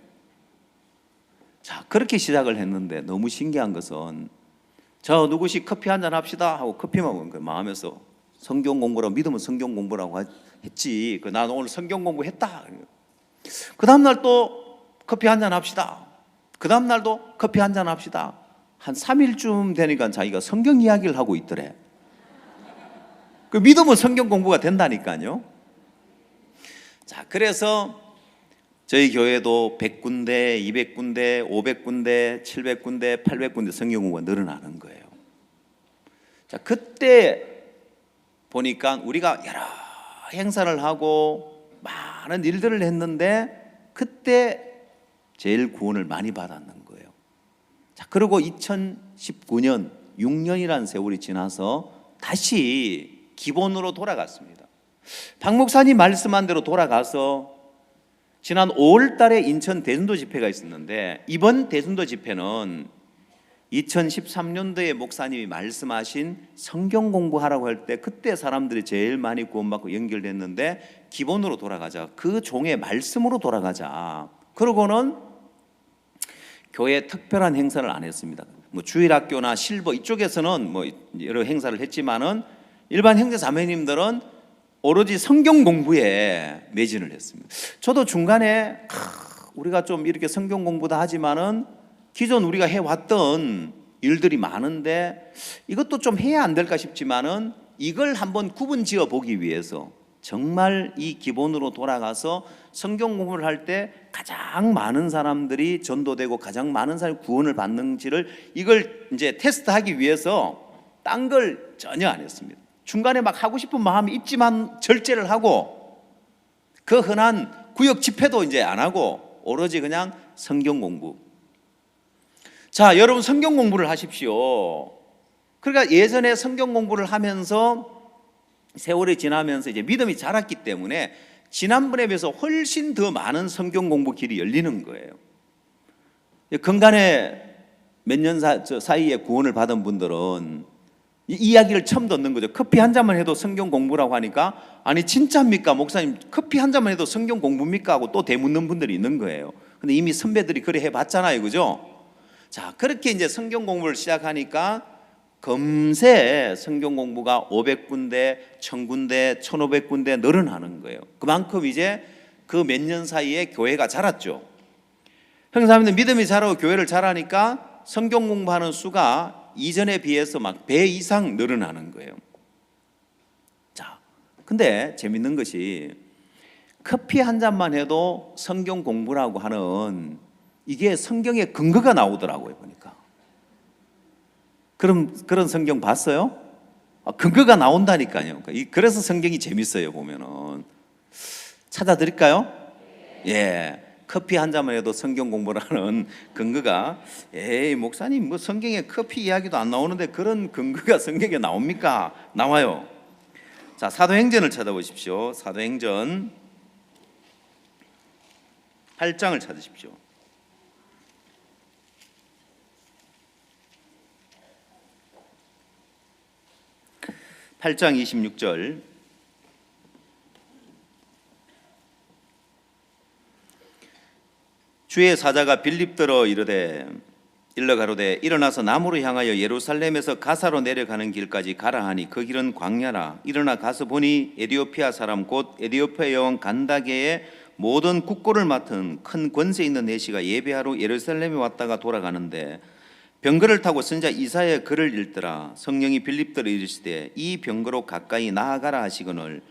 자, 그렇게 시작을 했는데 너무 신기한 것은, 저 누구씩 커피 한잔 합시다 하고 커피만 먹은 거예요. 마음에서 성경 공부라고 믿으면 성경 공부라고 했지. 나는 오늘 성경 공부했다. 그 다음날 또 커피 한잔 합시다. 그 다음날도 커피 한잔 합시다. 한 3일쯤 되니까 자기가 성경 이야기를 하고 있더래. 그 믿으면 성경 공부가 된다니까요. 자, 그래서 저희 교회도 100군데, 200군데, 500군데, 700군데, 800군데 성경 공부가 늘어나는 거예요. 자, 그때 보니까 우리가 여러 행사를 하고 많은 일들을 했는데 그때 제일 구원을 많이 받았는 거예요. 자, 그리고 2019년, 6년이라는 세월이 지나서 다시 기본으로 돌아갔습니다. 박 목사님 말씀한 대로 돌아가서 지난 5월 달에 인천 대전도 집회가 있었는데, 이번 대전도 집회는 2013년도에 목사님이 말씀하신 성경 공부하라고 할 때 그때 사람들이 제일 많이 구원받고 연결됐는데, 기본으로 돌아가자. 그 종의 말씀으로 돌아가자. 그러고는 교회 특별한 행사를 안 했습니다. 뭐 주일학교나 실버 이쪽에서는 뭐 여러 행사를 했지만은 일반 형제 자매님들은 오로지 성경 공부에 매진을 했습니다. 저도 중간에 우리가 좀 이렇게 성경 공부도 하지만은 기존 우리가 해왔던 일들이 많은데 이것도 좀 해야 안 될까 싶지만은 이걸 한번 구분 지어 보기 위해서 정말 이 기본으로 돌아가서 성경 공부를 할 때 가장 많은 사람들이 전도되고 가장 많은 사람이 구원을 받는지를 이걸 이제 테스트하기 위해서 딴 걸 전혀 안 했습니다. 중간에 막 하고 싶은 마음이 있지만 절제를 하고 그 흔한 구역 집회도 이제 안 하고 오로지 그냥 성경 공부. 자, 여러분 성경 공부를 하십시오. 그러니까 예전에 성경 공부를 하면서 세월이 지나면서 이제 믿음이 자랐기 때문에 지난번에 비해서 훨씬 더 많은 성경 공부 길이 열리는 거예요. 근간에 몇 년 사이에 구원을 받은 분들은 이 이야기를 처음 듣는 거죠. 커피 한 잔만 해도 성경 공부라고 하니까 아니 진짜입니까 목사님, 커피 한 잔만 해도 성경 공부입니까 하고 또 되묻는 분들이 있는 거예요. 근데 이미 선배들이 그래 해봤잖아요, 그죠? 자, 그렇게 이제 성경 공부를 시작하니까 금세 성경 공부가 500군데, 1000군데, 1500군데 늘어나는 거예요. 그만큼 이제 그 몇 년 사이에 교회가 자랐죠. 형제자매들 믿음이 자라고 교회를 자라니까 성경 공부하는 수가 이전에 비해서 막 배 이상 늘어나는 거예요. 자, 근데 재밌는 것이 커피 한 잔만 해도 성경 공부라고 하는 이게 성경에 근거가 나오더라고요, 보니까. 그런 성경 봤어요? 근거가 나온다니까요. 그래서 성경이 재밌어요, 보면은. 찾아드릴까요? 예. 커피 한 잔만 해도 성경 공부를 하는 근거가, 에이, 목사님, 뭐 성경에 커피 이야기도 안 나오는데 그런 근거가 성경에 나옵니까? 나와요. 자, 사도행전을 찾아보십시오. 사도행전 8장을 찾으십시오. 8장 26절. 주의 사자가 빌립더러 일러 가로되 일어나서 남으로 향하여 예루살렘에서 가사로 내려가는 길까지 가라 하니 그 길은 광야라. 일어나 가서 보니 에디오피아 사람 곧 에디오피아 여왕 간다게의 모든 국고를 맡은 큰 권세 있는 내시가 예배하러 예루살렘에 왔다가 돌아가는데 병거를 타고 선지자 이사야의 글을 읽더라. 성령이 빌립더러 이르시되 이 병거로 가까이 나아가라 하시거늘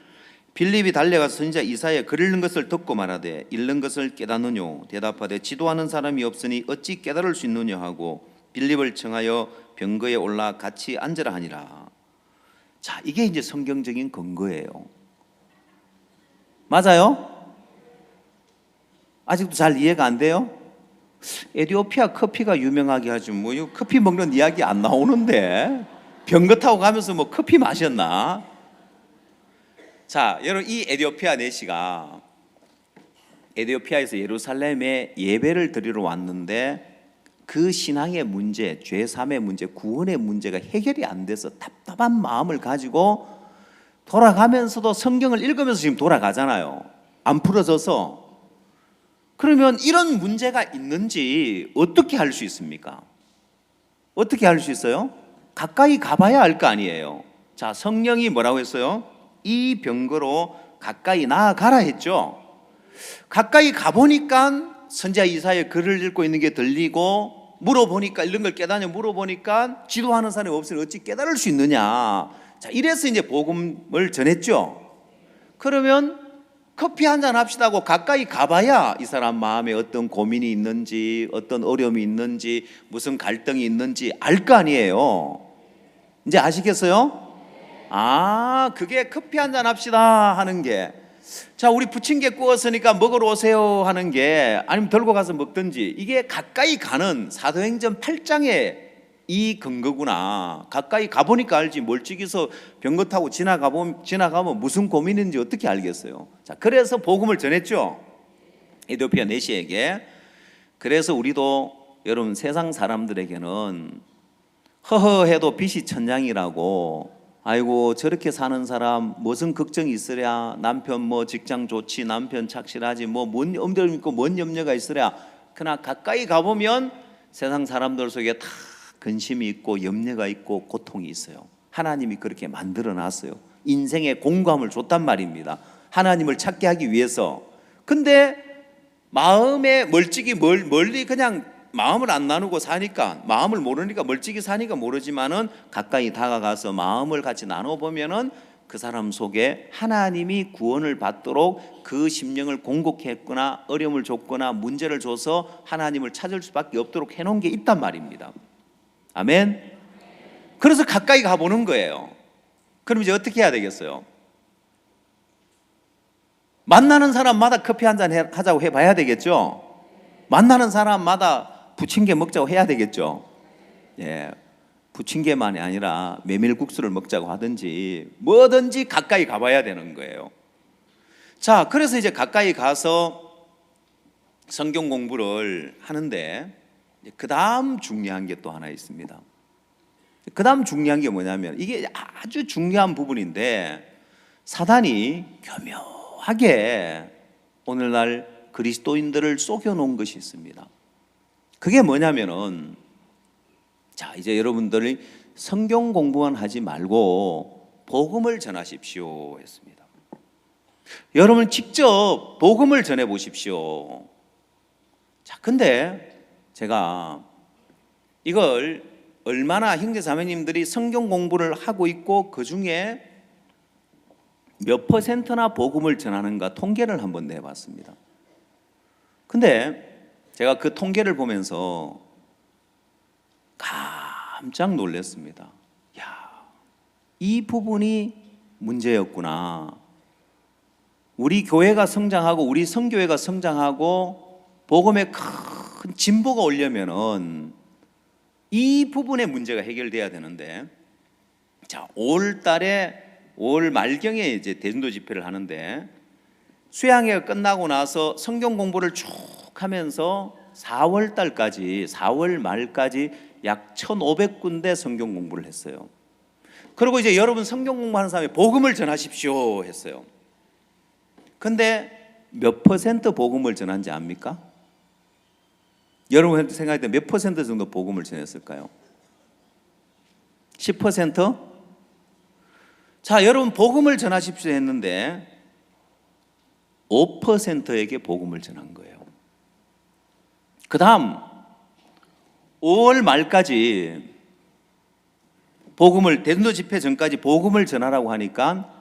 빌립이 달려가서 선지자 이사야의 글을 읽는 것을 듣고 말하되 읽는 것을 깨닫느뇨 대답하되 지도하는 사람이 없으니 어찌 깨달을 수 있느냐 하고 빌립을 청하여 병거에 올라 같이 앉으라 하니라. 자, 이게 이제 성경적인 근거예요. 맞아요? 아직도 잘 이해가 안 돼요? 에티오피아 커피가 유명하게 하지 뭐 커피 먹는 이야기 안 나오는데 병거 타고 가면서 뭐 커피 마셨나? 자, 여러분 이 에티오피아 내시가 에티오피아에서 예루살렘에 예배를 드리러 왔는데 그 신앙의 문제, 죄3의 문제, 구원의 문제가 해결이 안 돼서 답답한 마음을 가지고 돌아가면서도 성경을 읽으면서 지금 돌아가잖아요. 안 풀어져서. 그러면 이런 문제가 있는지 어떻게 알 수 있습니까? 어떻게 알 수 있어요? 가까이 가봐야 알 거 아니에요. 자, 성령이 뭐라고 했어요? 이 병거로 가까이 나아가라 했죠. 가까이 가보니까 선지자 이사야의 글을 읽고 있는 게 들리고 물어보니까 읽는 걸 깨닫냐 물어보니까 지도하는 사람이 없으니 어찌 깨달을 수 있느냐. 자, 이래서 이제 복음을 전했죠. 그러면 커피 한잔 합시다 하고 가까이 가봐야 이 사람 마음에 어떤 고민이 있는지 어떤 어려움이 있는지 무슨 갈등이 있는지 알 거 아니에요. 이제 아시겠어요? 아, 그게 커피 한잔 합시다 하는 게, 자, 우리 부침개 구웠으니까 먹으러 오세요 하는 게, 아니면 들고 가서 먹든지, 이게 가까이 가는 사도행전 8장의 이 근거구나. 가까이 가보니까 알지 멀찍이서 병거 타고 지나가면 무슨 고민인지 어떻게 알겠어요? 자, 그래서 복음을 전했죠, 에티오피아 내시에게. 그래서 우리도 여러분 세상 사람들에게는 허허해도 빛이 천냥이라고, 아이고 저렇게 사는 사람 무슨 걱정이 있으랴, 남편 뭐 직장 좋지, 남편 착실하지, 뭐 뭔 염려 있고 뭔 염려가 있으랴. 그러나 가까이 가보면 세상 사람들 속에 다 근심이 있고 염려가 있고 고통이 있어요. 하나님이 그렇게 만들어 놨어요. 인생에 공감을 줬단 말입니다. 하나님을 찾게 하기 위해서. 근데 마음에 멀리 그냥 마음을 안 나누고 사니까, 마음을 모르니까 멀찍이 사니까 모르지만은 가까이 다가가서 마음을 같이 나눠보면은 그 사람 속에 하나님이 구원을 받도록 그 심령을 공곡해 했거나 어려움을 줬거나 문제를 줘서 하나님을 찾을 수밖에 없도록 해놓은 게 있단 말입니다. 아멘. 그래서 가까이 가보는 거예요. 그럼 이제 어떻게 해야 되겠어요? 만나는 사람마다 커피 한잔 하자고 해봐야 되겠죠. 만나는 사람마다 부침개 먹자고 해야 되겠죠. 예, 부침개만이 아니라 메밀국수를 먹자고 하든지 뭐든지 가까이 가봐야 되는 거예요. 자, 그래서 이제 가까이 가서 성경 공부를 하는데 그 다음 중요한 게 또 하나 있습니다. 그 다음 중요한 게 뭐냐면, 이게 아주 중요한 부분인데 사단이 교묘하게 오늘날 그리스도인들을 속여놓은 것이 있습니다. 그게 뭐냐면은, 자, 이제 여러분들이 성경 공부만 하지 말고 복음을 전하십시오 했습니다. 여러분 직접 복음을 전해 보십시오. 자, 근데 제가 이걸 얼마나 형제자매님들이 성경 공부를 하고 있고 그 중에 몇 %나 복음을 전하는가 통계를 한번 내봤습니다. 근데 제가 그 통계를 보면서 깜짝 놀랐습니다. 야, 이 부분이 문제였구나. 우리 교회가 성장하고 우리 선교회가 성장하고 복음에 큰 진보가 오려면은 이 부분의 문제가 해결돼야 되는데, 자, 5월 말경에 이제 대전도 집회를 하는데 수양회가 끝나고 나서 성경 공부를 쭉 하면서 4월 달까지, 4월 말까지 약 1,500군데 성경 공부를 했어요. 그리고 이제 여러분 성경 공부하는 사람이 복음을 전하십시오 했어요. 근데 몇 % 복음을 전한지 압니까? 여러분 생각할 때 몇 % 정도 복음을 전했을까요? 10%? 자, 여러분 복음을 전하십시오 했는데 5%에게 복음을 전한 거예요. 그 다음 5월 말까지 복음을, 대전도 집회 전까지 복음을 전하라고 하니까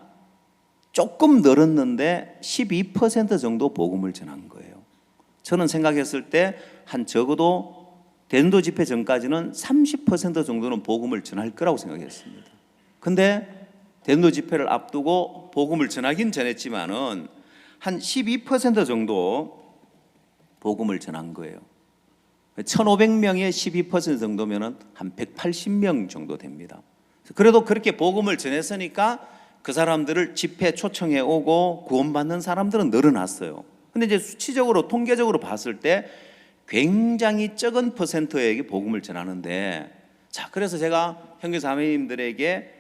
조금 늘었는데 12% 정도 복음을 전한 거예요. 저는 생각했을 때 한 적어도 대전도 집회 전까지는 30% 정도는 복음을 전할 거라고 생각했습니다. 근데 대전도 집회를 앞두고 복음을 전하긴 전했지만은 한 12% 정도 복음을 전한 거예요. 1,500명의 12% 정도면은 한 180명 정도 됩니다. 그래도 그렇게 복음을 전했으니까 그 사람들을 집회 초청해 오고 구원받는 사람들은 늘어났어요. 근데 이제 수치적으로 통계적으로 봤을 때 굉장히 적은 퍼센트에게 복음을 전하는데, 자, 그래서 제가 형제자매님들에게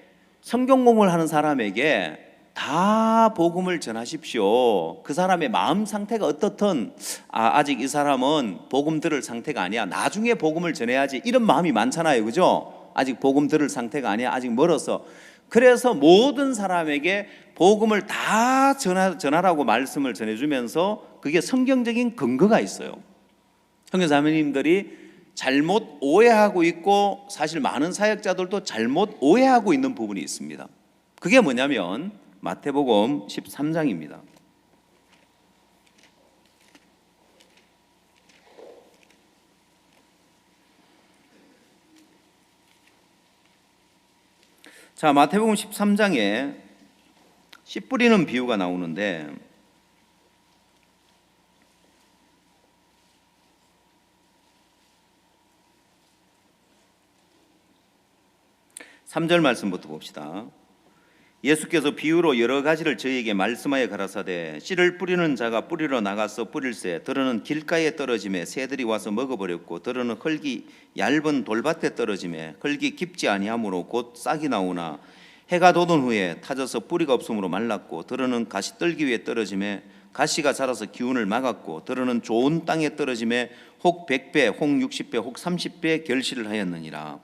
성경 공부를 하는 사람에게 다 복음을 전하십시오. 그 사람의 마음 상태가 어떻든, 아직 이 사람은 복음 들을 상태가 아니야, 나중에 복음을 전해야지, 이런 마음이 많잖아요. 그죠? 아직 복음 들을 상태가 아니야, 아직 멀어서. 그래서 모든 사람에게 복음을 다 전하라고 말씀을 전해주면서 그게 성경적인 근거가 있어요. 형제자매님들이 잘못 오해하고 있고 사실 많은 사역자들도 잘못 오해하고 있는 부분이 있습니다. 그게 뭐냐면 마태복음 13장입니다. 자, 마태복음 13장에 씨 뿌리는 비유가 나오는데, 3절 말씀부터 봅시다. 예수께서 비유로 여러 가지를 저희에게 말씀하여 가라사대, 씨를 뿌리는 자가 뿌리러 나가서 뿌릴새 들어는 길가에 떨어짐에 새들이 와서 먹어버렸고, 들어는 흙이 얇은 돌밭에 떨어짐에 흙이 깊지 아니하므로 곧 싹이 나오나 해가 돋은 후에 타져서 뿌리가 없으므로 말랐고, 들어는 가시떨기 위에 떨어짐에 가시가 자라서 기운을 막았고 들어는 좋은 땅에 떨어짐에 혹 100배, 혹 60배, 혹 30배 결실을 하였느니라.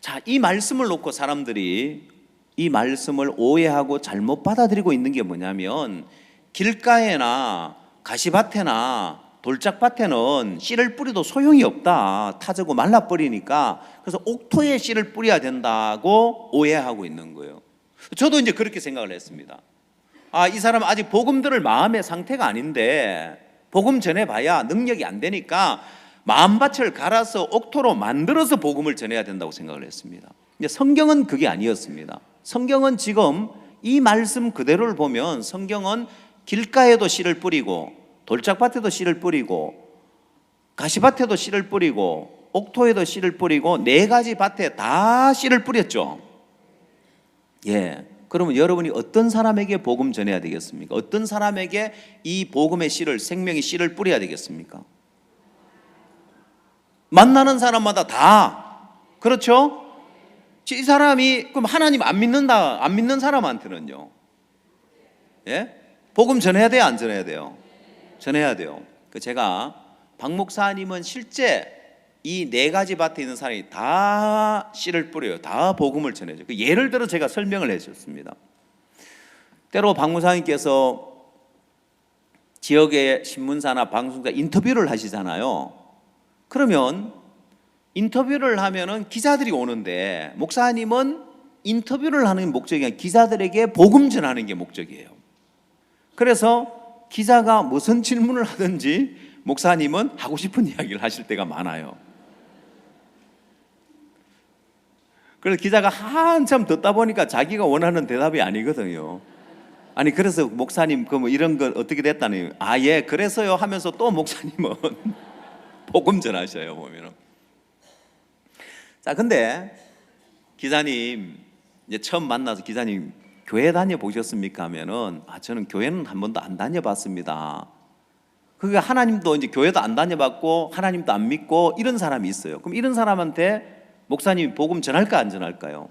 자, 이 말씀을 놓고 사람들이 이 말씀을 오해하고 잘못 받아들이고 있는 게 뭐냐면 길가에나 가시밭에나 돌짝밭에는 씨를 뿌려도 소용이 없다. 타지고 말라버리니까 그래서 옥토에 씨를 뿌려야 된다고 오해하고 있는 거예요. 저도 이제 그렇게 생각을 했습니다. 이 사람은 아직 복음 들을 마음의 상태가 아닌데 복음 전해봐야 능력이 안 되니까 마음밭을 갈아서 옥토로 만들어서 복음을 전해야 된다고 생각을 했습니다. 근데 성경은 그게 아니었습니다. 성경은 지금 이 말씀 그대로를 보면 성경은 길가에도 씨를 뿌리고 돌짝밭에도 씨를 뿌리고 가시밭에도 씨를 뿌리고 옥토에도 씨를 뿌리고 네 가지 밭에 다 씨를 뿌렸죠. 예. 그러면 여러분이 어떤 사람에게 복음 전해야 되겠습니까? 어떤 사람에게 이 복음의 씨를, 생명의 씨를 뿌려야 되겠습니까? 만나는 사람마다 다. 그렇죠? 이 사람이 그럼 하나님 안 믿는 사람한테는요. 예? 복음 전해야 돼요, 안 전해야 돼요? 전해야 돼요. 제가 박 목사님은 실제 이 네 가지 밭에 있는 사람이 다 씨를 뿌려요. 다 복음을 전해줘요. 예를 들어 제가 설명을 해줬습니다. 때로 박 목사님께서 지역의 신문사나 방송사 인터뷰를 하시잖아요. 그러면 인터뷰를 하면은 기자들이 오는데 목사님은 인터뷰를 하는 목적이 아니라 기자들에게 복음 전하는 게 목적이에요. 그래서 기자가 무슨 질문을 하든지 목사님은 하고 싶은 이야기를 하실 때가 많아요. 그래서 기자가 한참 듣다 보니까 자기가 원하는 대답이 아니거든요. 아니 그래서 목사님 그 뭐 이런 거 어떻게 됐다니? 예 그래서요 하면서 또 목사님은 복음 전하셔요 보면은. 자 근데 기자님 이제 처음 만나서 기자님 교회 다녀 보셨습니까 하면은 저는 교회는 한 번도 안 다녀봤습니다. 그게 하나님도 이제 교회도 안 다녀봤고 하나님도 안 믿고 이런 사람이 있어요. 그럼 이런 사람한테 목사님이 복음 전할까 안 전할까요?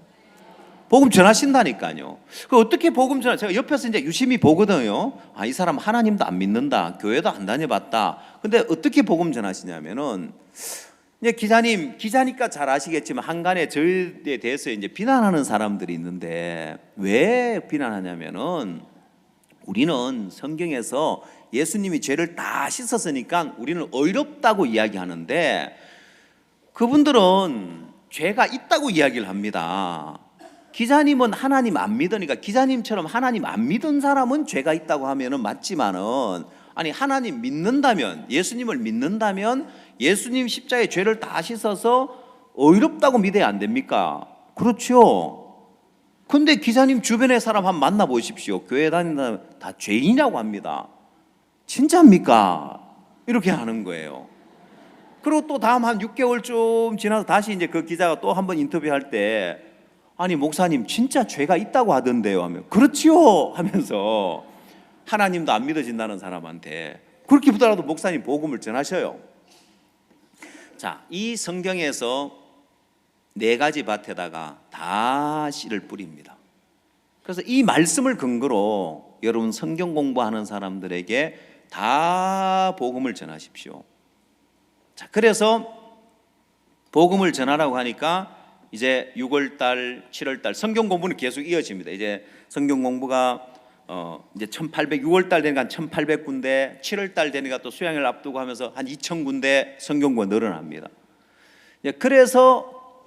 복음 전하신다니까요. 그 어떻게 복음 전하? 제가 옆에서 이제 유심히 보거든요. 이 사람 하나님도 안 믿는다, 교회도 안 다녀봤다. 근데 어떻게 복음 전하시냐면은 이제 기자니까 잘 아시겠지만 한간에 저희에 대해서 이제 비난하는 사람들이 있는데 왜 비난하냐면은 우리는 성경에서 예수님이 죄를 다 씻었으니까 우리는 의롭다고 이야기하는데 그분들은 죄가 있다고 이야기를 합니다. 기자님은 하나님 안 믿으니까 기자님처럼 하나님 안 믿은 사람은 죄가 있다고 하면은 맞지만은 아니 하나님 믿는다면 예수님을 믿는다면 예수님 십자가에 죄를 다 씻어서 의롭다고 믿어야 안 됩니까? 그렇죠. 근데 기자님 주변의 사람 한번 만나보십시오. 교회 다닌다면 다 죄인이라고 합니다. 진짜입니까? 이렇게 하는 거예요. 그리고 또 다음 한 6개월쯤 지나서 다시 이제 그 기자가 또 한번 인터뷰할 때 아니 목사님 진짜 죄가 있다고 하던데요 하면 그렇지요 하면서 하나님도 안 믿어진다는 사람한테 그렇게 보더라도 목사님 복음을 전하셔요. 자, 이 성경에서 네 가지 밭에다가 다 씨를 뿌립니다. 그래서 이 말씀을 근거로 여러분 성경 공부하는 사람들에게 다 복음을 전하십시오. 자, 그래서 복음을 전하라고 하니까 이제 6월달, 7월달 성경 공부는 계속 이어집니다. 이제 성경 공부가 이제 6월달 되니까 1,800군데, 7월달 되니까 또 수양을 앞두고 하면서 한 2,000군데 성경공부가 늘어납니다. 그래서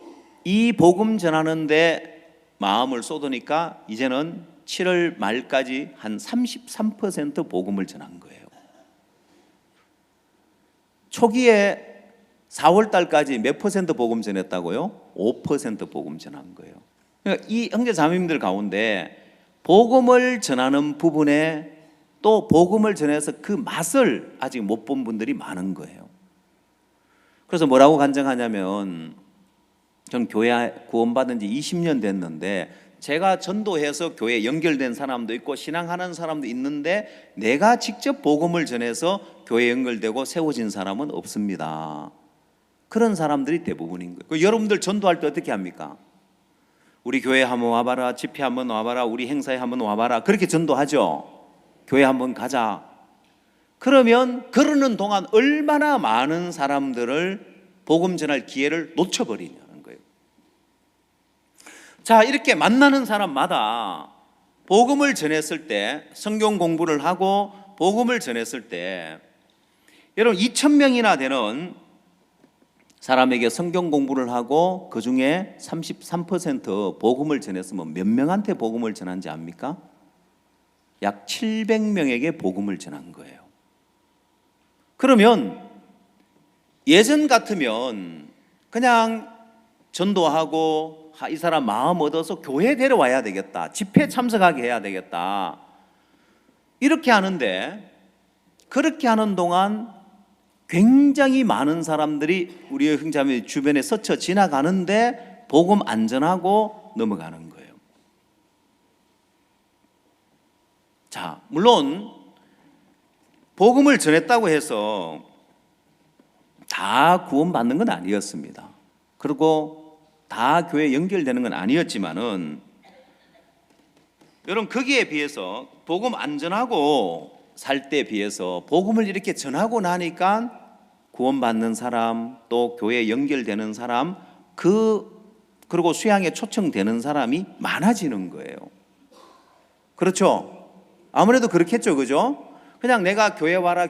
이 복음 전하는데 마음을 쏟으니까 이제는 7월 말까지 한 33% 복음을 전한 거예요. 초기에 4월 달까지 몇 퍼센트 복음 전했다고요? 5% 복음 전한 거예요. 그러니까 이 형제 자매님들 가운데 복음을 전하는 부분에 또 복음을 전해서 그 맛을 아직 못 본 분들이 많은 거예요. 그래서 뭐라고 간증하냐면 전 교회 구원받은 지 20년 됐는데 제가 전도해서 교회에 연결된 사람도 있고 신앙하는 사람도 있는데 내가 직접 복음을 전해서 교회에 연결되고 세워진 사람은 없습니다. 그런 사람들이 대부분인 거예요. 여러분들 전도할 때 어떻게 합니까? 우리 교회에 한번 와봐라, 집회 한번 와봐라, 우리 행사에 한번 와봐라 그렇게 전도하죠. 교회 한번 가자. 그러면 그러는 동안 얼마나 많은 사람들을 복음 전할 기회를 놓쳐버리냐는 거예요. 자, 이렇게 만나는 사람마다 복음을 전했을 때, 성경 공부를 하고 복음을 전했을 때, 여러분 2,000명이나 되는 사람에게 성경 공부를 하고 그 중에 33% 복음을 전했으면 몇 명한테 복음을 전한지 압니까? 약 700명에게 복음을 전한 거예요. 그러면 예전 같으면 그냥 전도하고 이 사람 마음 얻어서 교회 데려와야 되겠다, 집회 참석하게 해야 되겠다, 이렇게 하는데, 그렇게 하는 동안 굉장히 많은 사람들이 우리의 형제자매 주변에 스쳐 지나가는데 복음 안 전하고 넘어가는 거예요. 자, 물론 복음을 전했다고 해서 다 구원받는 건 아니었습니다. 그리고 다 교회에 연결되는 건 아니었지만은, 여러분 거기에 비해서 복음 안 전하고 살 때 비해서 복음을 이렇게 전하고 나니까 구원받는 사람, 또 교회에 연결되는 사람, 그리고 수양에 초청되는 사람이 많아지는 거예요. 그렇죠? 아무래도 그렇겠죠, 그죠? 그냥 내가 교회 와라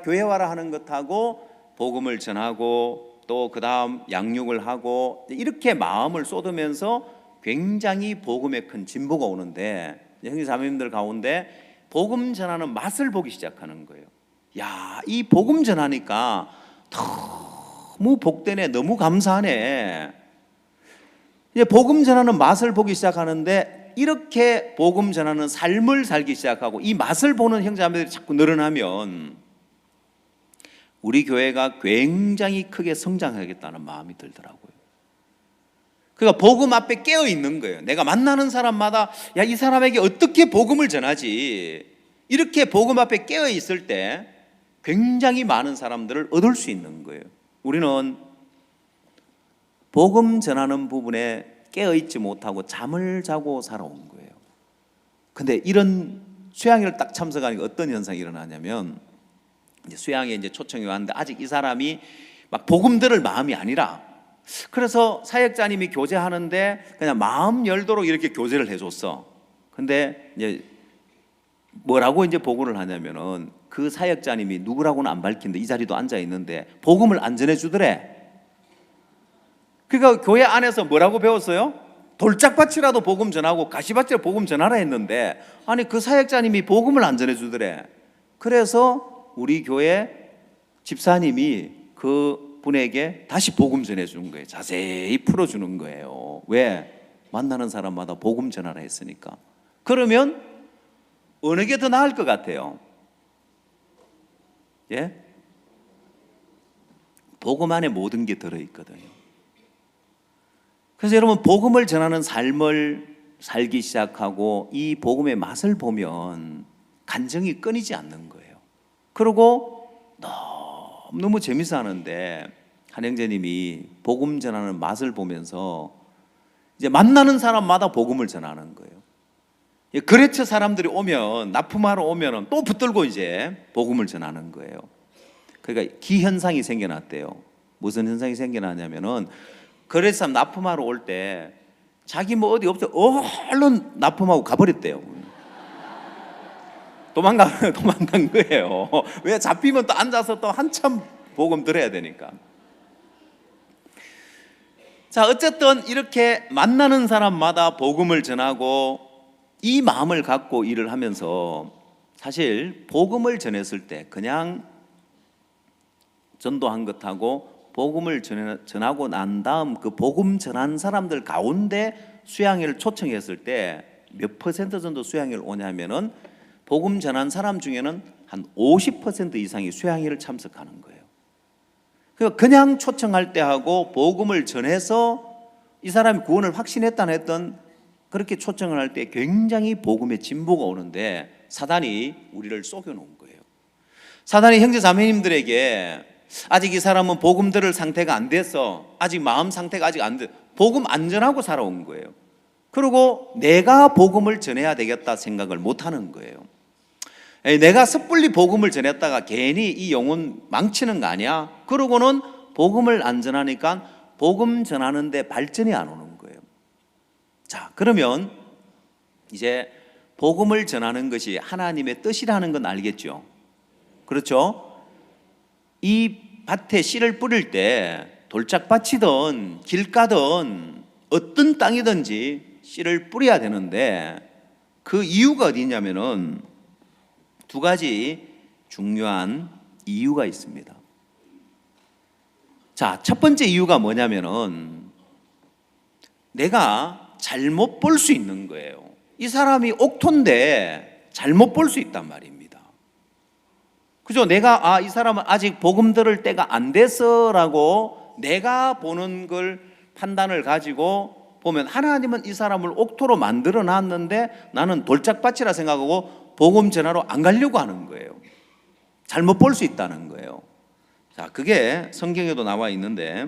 하는 것하고 복음을 전하고 또 그 다음 양육을 하고 이렇게 마음을 쏟으면서 굉장히 복음에 큰 진보가 오는데, 형제자매님들 가운데 복음 전하는 맛을 보기 시작하는 거예요. 야, 이 복음 전하니까 너무 복되네, 너무 감사하네. 이제 복음 전하는 맛을 보기 시작하는데, 이렇게 복음 전하는 삶을 살기 시작하고 이 맛을 보는 형제자매들이 자꾸 늘어나면 우리 교회가 굉장히 크게 성장하겠다는 마음이 들더라고요. 그러니까 복음 앞에 깨어 있는 거예요. 내가 만나는 사람마다 야, 이 사람에게 어떻게 복음을 전하지? 이렇게 복음 앞에 깨어 있을 때 굉장히 많은 사람들을 얻을 수 있는 거예요. 우리는 복음 전하는 부분에 깨어 있지 못하고 잠을 자고 살아온 거예요. 근데 이런 수양회를 딱 참석하니까 어떤 현상이 일어나냐면, 이제 수양회 이제 초청이 왔는데 아직 이 사람이 막 복음 들을 마음이 아니라, 그래서 사역자님이 교제하는데 그냥 마음 열도록 이렇게 교제를 해줬어. 근데 이제 뭐라고 이제 보고를 하냐면은, 그 사역자님이 누구라고는 안 밝힌데 이 자리도 앉아 있는데 복음을 안 전해주더래. 그러니까 교회 안에서 뭐라고 배웠어요? 돌짝밭이라도 복음 전하고 가시밭이라도 복음 전하라 했는데, 아니 그 사역자님이 복음을 안 전해주더래. 그래서 우리 교회 집사님이 그 분에게 다시 복음 전해주는 거예요. 자세히 풀어주는 거예요. 왜? 만나는 사람마다 복음 전하라 했으니까. 그러면 어느 게 더 나을 것 같아요? 예? 복음 안에 모든 게 들어있거든요. 그래서 여러분, 복음을 전하는 삶을 살기 시작하고 이 복음의 맛을 보면 간증이 끊이지 않는 거예요. 그리고 너무 재밌어 하는데, 한 형제님이 복음 전하는 맛을 보면서 이제 만나는 사람마다 복음을 전하는 거예요. 거래처 사람들이 오면, 납품하러 오면 또 붙들고 이제 복음을 전하는 거예요. 그러니까 기현상이 생겨났대요. 무슨 현상이 생겨나냐면은, 거래처 사람 납품하러 올 때 자기 뭐 어디 없어 얼른 납품하고 가버렸대요. 도망간 거예요. 왜? 잡히면 또 앉아서 또 한참 복음 들어야 되니까. 자, 어쨌든 이렇게 만나는 사람마다 복음을 전하고 이 마음을 갖고 일을 하면서, 사실 복음을 전했을 때 그냥 전도한 것하고 복음을 전하고 난 다음 그 복음 전한 사람들 가운데 수양회를 초청했을 때 몇 퍼센트 정도 수양회를 오냐면은, 복음 전한 사람 중에는 한 50% 이상이 수양회를 참석하는 거예요. 그러니까 그냥 초청할 때 하고 복음을 전해서 이 사람이 구원을 확신했다는 했던, 그렇게 초청을 할 때 굉장히 복음의 진보가 오는데 사단이 우리를 속여놓은 거예요. 사단이 형제 자매님들에게 아직 이 사람은 복음 들을 상태가 안 돼서, 아직 마음 상태가 아직 안 돼, 복음 안 전하고 살아온 거예요. 그리고 내가 복음을 전해야 되겠다 생각을 못 하는 거예요. 내가 섣불리 복음을 전했다가 괜히 이 영혼 망치는 거 아니야? 그러고는 복음을 안 전하니까 복음 전하는데 발전이 안 오는 거예요. 자, 그러면 이제 복음을 전하는 것이 하나님의 뜻이라는 건 알겠죠? 그렇죠? 이 밭에 씨를 뿌릴 때 돌짝밭이든 길가든 어떤 땅이든지 씨를 뿌려야 되는데 그 이유가 어디 있냐면은 두 가지 중요한 이유가 있습니다. 자, 첫 번째 이유가 뭐냐면은 내가 잘못 볼 수 있는 거예요. 이 사람이 옥토인데 잘못 볼 수 있단 말입니다. 그죠? 내가 이 사람은 아직 복음 들을 때가 안 됐어라고 내가 보는 걸 판단을 가지고 보면 하나님은 이 사람을 옥토로 만들어 놨는데 나는 돌짝밭이라 생각하고 복음 전하러 안 가려고 하는 거예요. 잘못 볼 수 있다는 거예요. 자, 그게 성경에도 나와 있는데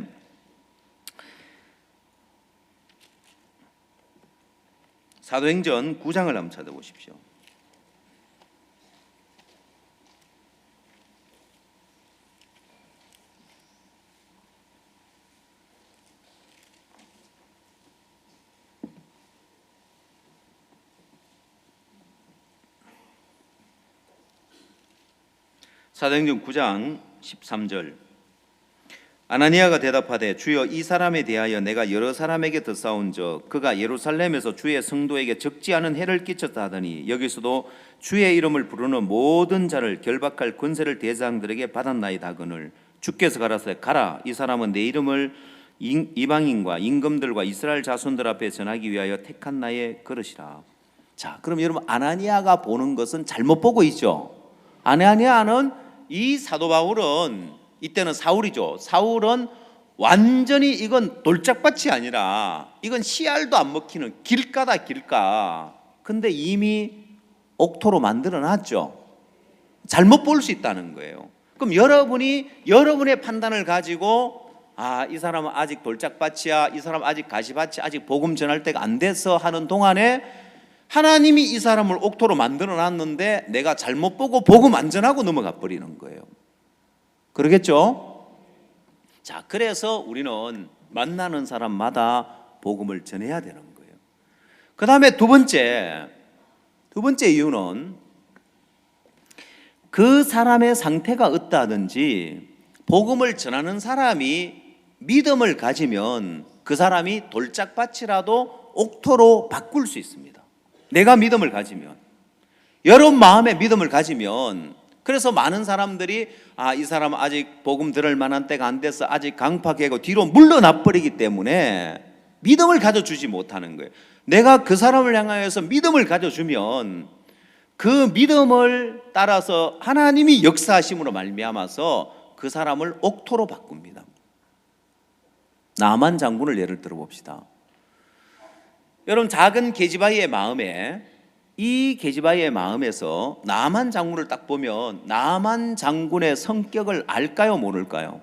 사도행전 9장을 한번 찾아보십시오. 사도행전 9장 13절 아나니아가 대답하되 주여 이 사람에 대하여 내가 여러 사람에게 듣사온즉 그가 예루살렘에서 주의 성도에게 적지 않은 해를 끼쳤다 하더니 여기서도 주의 이름을 부르는 모든 자를 결박할 권세를 대장들에게 받았나이다 하거늘 주께서 가라사대 가라 이 사람은 내 이름을 이방인과 임금들과 이스라엘 자손들 앞에 전하기 위하여 택한 나의 그릇이라. 자, 그럼 여러분 아나니아가 보는 것은 잘못 보고 있죠. 아나니아는 이 사도 바울은 이때는 사울이죠. 사울은 완전히 이건 돌짝밭이 아니라 이건 씨알도 안 먹히는 길가다 길가. 근데 이미 옥토로 만들어 놨죠. 잘못 볼 수 있다는 거예요. 그럼 여러분이 여러분의 판단을 가지고 이 사람은 아직 돌짝밭이야, 이 사람 아직 가시밭이 아직 복음 전할 때가 안 돼서 하는 동안에 하나님이 이 사람을 옥토로 만들어 놨는데 내가 잘못 보고 복음 안 전하고 넘어가 버리는 거예요. 그러겠죠? 자, 그래서 우리는 만나는 사람마다 복음을 전해야 되는 거예요. 그 다음에 두 번째 이유는 그 사람의 상태가 어떠하든지 복음을 전하는 사람이 믿음을 가지면 그 사람이 돌짝밭이라도 옥토로 바꿀 수 있습니다. 내가 믿음을 가지면, 여러분 마음에 믿음을 가지면, 그래서 많은 사람들이 이 사람은 아직 복음 들을 만한 때가 안 돼서 아직 강팍하고 뒤로 물러나 버리기 때문에 믿음을 가져주지 못하는 거예요. 내가 그 사람을 향하여서 믿음을 가져주면 그 믿음을 따라서 하나님이 역사하심으로 말미암아서 그 사람을 옥토로 바꿉니다. 나만 장군을 예를 들어 봅시다. 여러분 작은 계집아이의 마음에 이 계집아이의 마음에서 나만 장군을 딱 보면 나만 장군의 성격을 알까요 모를까요?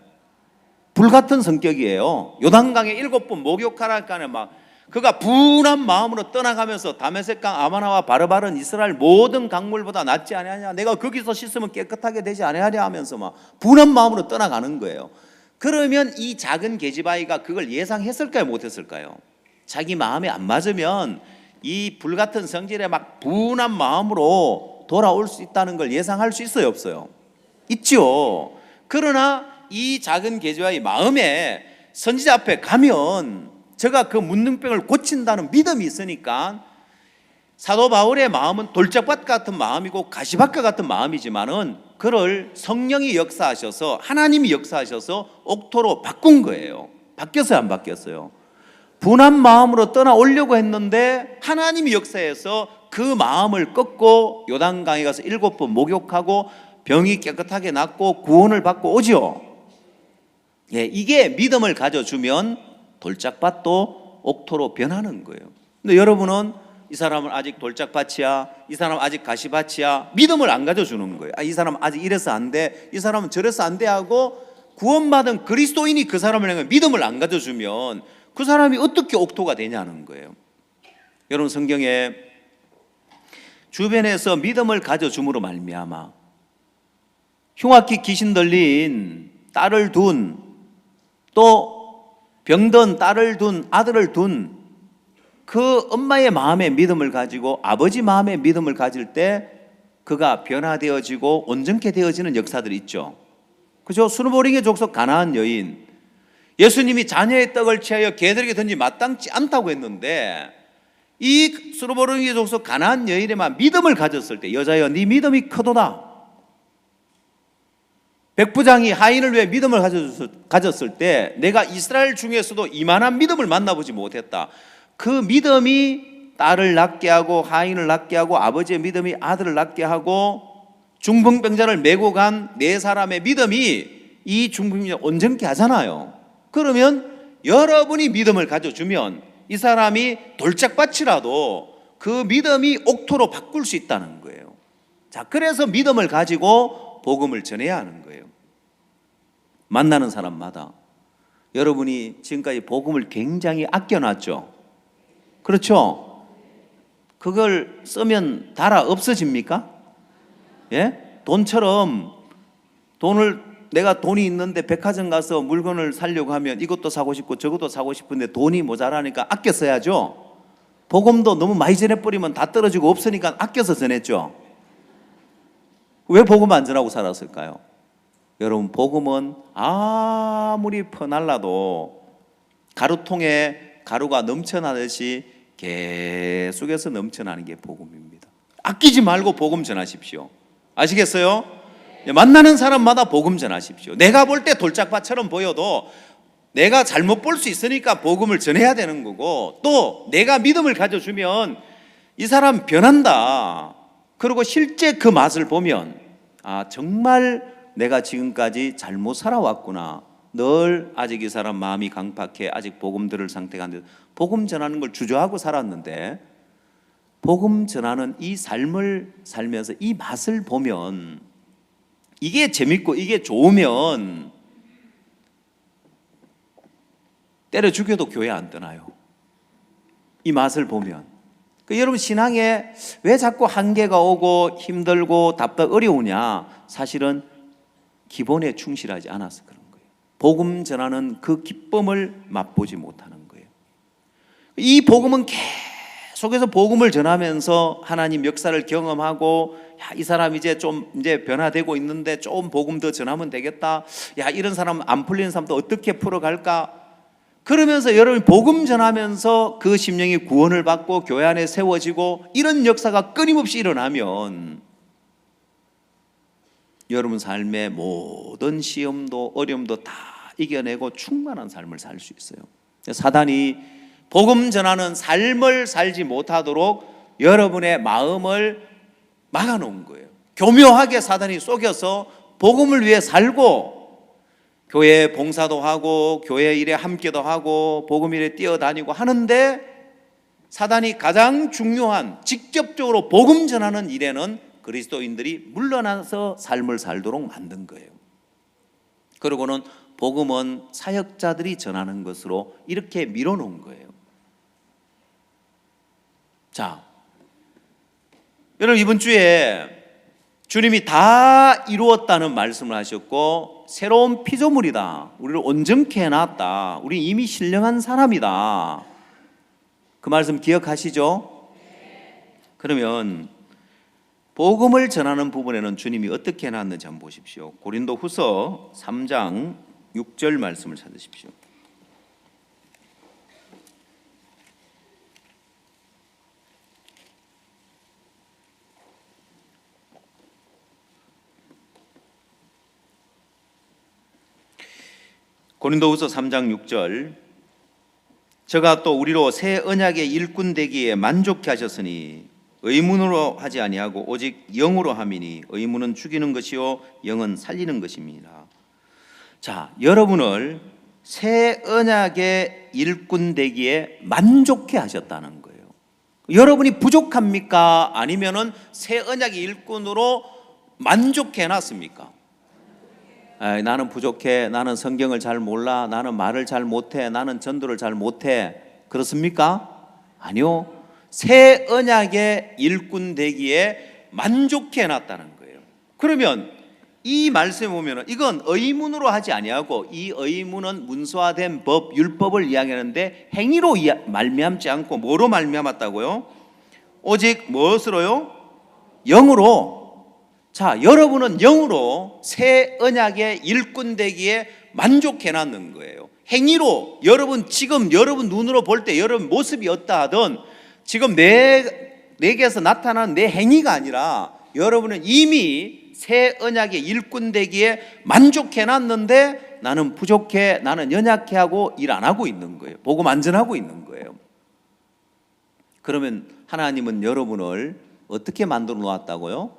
불같은 성격이에요. 요단강에 7번 목욕하라 하니까 막 그가 분한 마음으로 떠나가면서 다메섹강 아마나와 바르바른 이스라엘 모든 강물보다 낫지 아니하냐, 내가 거기서 씻으면 깨끗하게 되지 아니하냐 하면서 막 분한 마음으로 떠나가는 거예요. 그러면 이 작은 계집아이가 그걸 예상했을까요 못했을까요? 자기 마음에 안 맞으면 이 불같은 성질에 막 분한 마음으로 돌아올 수 있다는 걸 예상할 수 있어요 없어요? 있죠. 그러나 이 작은 계집아이 마음에 선지자 앞에 가면 제가 그 문둥병을 고친다는 믿음이 있으니까 사도 바울의 마음은 돌짝밭 같은 마음이고 가시밭과 같은 마음이지만은 그를 성령이 역사하셔서 하나님이 역사하셔서 옥토로 바꾼 거예요. 바뀌었어요 안 바뀌었어요? 분한 마음으로 떠나오려고 했는데 하나님이 역사해서 그 마음을 꺾고 요단강에 가서 7번 목욕하고 병이 깨끗하게 낫고 구원을 받고 오죠. 예, 이게 믿음을 가져주면 돌짝밭도 옥토로 변하는 거예요. 근데 여러분은 이 사람은 아직 돌짝밭이야, 이 사람은 아직 가시밭이야, 믿음을 안 가져주는 거예요. 이 사람은 아직 이래서 안 돼, 이 사람은 저래서 안 돼 하고 구원받은 그리스도인이 그 사람을 향해 믿음을 안 가져주면 그 사람이 어떻게 옥토가 되냐는 거예요. 여러분 성경에 주변에서 믿음을 가져줌으로 말미암아 흉악히 귀신 들린 딸을 둔, 또 병든 딸을 둔 아들을 둔 그 엄마의 마음에 믿음을 가지고 아버지 마음에 믿음을 가질 때 그가 변화되어지고 온전케 되어지는 역사들이 있죠. 그죠? 수르보링의 족속 가나안 여인, 예수님이 자녀의 떡을 취하여 개들에게 던지 마땅치 않다고 했는데 이 수르보링의 족속 가나안 여인에만 믿음을 가졌을 때, 여자여 네 믿음이 크도다. 백부장이 하인을 위해 믿음을 가졌을 때 내가 이스라엘 중에서도 이만한 믿음을 만나보지 못했다. 그 믿음이 딸을 낳게 하고 하인을 낳게 하고 아버지의 믿음이 아들을 낳게 하고 중풍병자를 메고 간 네 사람의 믿음이 이 중풍병자를 온전케 하잖아요. 그러면 여러분이 믿음을 가져주면 이 사람이 돌짝밭이라도 그 믿음이 옥토로 바꿀 수 있다는 거예요. 자, 그래서 믿음을 가지고 복음을 전해야 하는 거예요. 만나는 사람마다 여러분이 지금까지 복음을 굉장히 아껴놨죠. 그렇죠? 그걸 쓰면 달아 없어집니까? 예? 돈처럼 내가 돈이 있는데 백화점 가서 물건을 사려고 하면 이것도 사고 싶고 저것도 사고 싶은데 돈이 모자라니까 아껴 써야죠. 복음도 너무 많이 전해버리면 다 떨어지고 없으니까 아껴서 전했죠. 왜 복음 안 전하고 살았을까요? 여러분, 복음은 아무리 퍼날라도 가루통에 가루가 넘쳐나듯이 계속해서 넘쳐나는 게 복음입니다. 아끼지 말고 복음 전하십시오. 아시겠어요? 만나는 사람마다 복음 전하십시오. 내가 볼 때 돌짝밭처럼 보여도 내가 잘못 볼 수 있으니까 복음을 전해야 되는 거고, 또 내가 믿음을 가져주면 이 사람 변한다. 그리고 실제 그 맛을 보면 아, 정말 내가 지금까지 잘못 살아왔구나. 늘 아직 이 사람 마음이 강팍해, 아직 복음 들을 상태가 안 돼. 복음 전하는 걸 주저하고 살았는데 복음 전하는 이 삶을 살면서 이 맛을 보면, 이게 재밌고 이게 좋으면 때려 죽여도 교회 안 떠나요. 이 맛을 보면. 여러분, 신앙에 왜 자꾸 한계가 오고 힘들고 답답 어려우냐? 사실은 기본에 충실하지 않아서 그런 거예요. 복음 전하는 그 기쁨을 맛보지 못하는 거예요. 이 복음은 계속해서 복음을 전하면서 하나님 역사를 경험하고, 야, 이 사람 이제 변화되고 있는데 좀 복음 더 전하면 되겠다. 야, 이런 사람 안 풀리는 사람도 어떻게 풀어갈까? 그러면서 여러분이 복음 전하면서 그 심령이 구원을 받고 교회 안에 세워지고 이런 역사가 끊임없이 일어나면 여러분 삶의 모든 시험도 어려움도 다 이겨내고 충만한 삶을 살 수 있어요. 사단이 복음 전하는 삶을 살지 못하도록 여러분의 마음을 막아놓은 거예요. 교묘하게 사단이 속여서 복음을 위해 살고 교회 봉사도 하고 교회 일에 함께도 하고 복음 일에 뛰어다니고 하는데, 사단이 가장 중요한 직접적으로 복음 전하는 일에는 그리스도인들이 물러나서 삶을 살도록 만든 거예요. 그리고는 복음은 사역자들이 전하는 것으로 이렇게 밀어놓은 거예요. 자, 여러분, 이번 주에 주님이 다 이루었다는 말씀을 하셨고, 새로운 피조물이다, 우리를 온전케 해놨다, 우리 이미 신령한 사람이다, 그 말씀 기억하시죠? 그러면 복음을 전하는 부분에는 주님이 어떻게 해놨는지 한번 보십시오. 고린도 후서 3장 6절 말씀을 찾으십시오. 고린도후서 3장 6절, 저가 또 우리로 새 언약의 일꾼 되기에 만족케 하셨으니 의문으로 하지 아니하고 오직 영으로 함이니 의문은 죽이는 것이요 영은 살리는 것입니다. 자, 여러분을 새 언약의 일꾼 되기에 만족케 하셨다는 거예요. 여러분이 부족합니까? 아니면은 새 언약의 일꾼으로 만족해 놨습니까? 나는 부족해, 나는 성경을 잘 몰라, 나는 말을 잘 못해, 나는 전도를 잘 못해, 그렇습니까? 아니요. 새 언약의 일꾼 되기에 만족해 놨다는 거예요. 그러면 이 말씀에 보면 이건 의문으로 하지 아니하고 이 의문은 문서화된 법, 율법을 이야기하는데 행위로 말미암지 않고 뭐로 말미암았다고요? 오직 무엇으로요? 영으로. 자, 여러분은 영으로 새 언약의 일꾼 되기에 만족해 놨는 거예요. 행위로 지금 여러분 눈으로 볼 때 여러분 모습이 어떠 하든 지금 내게서 나타나는 내 행위가 아니라 여러분은 이미 새 언약의 일꾼 되기에 만족해 놨는데 나는 부족해, 나는 연약해 하고 일 안 하고 있는 거예요. 복음 안 전하고 있는 거예요. 그러면 하나님은 여러분을 어떻게 만들어 놓았다고요?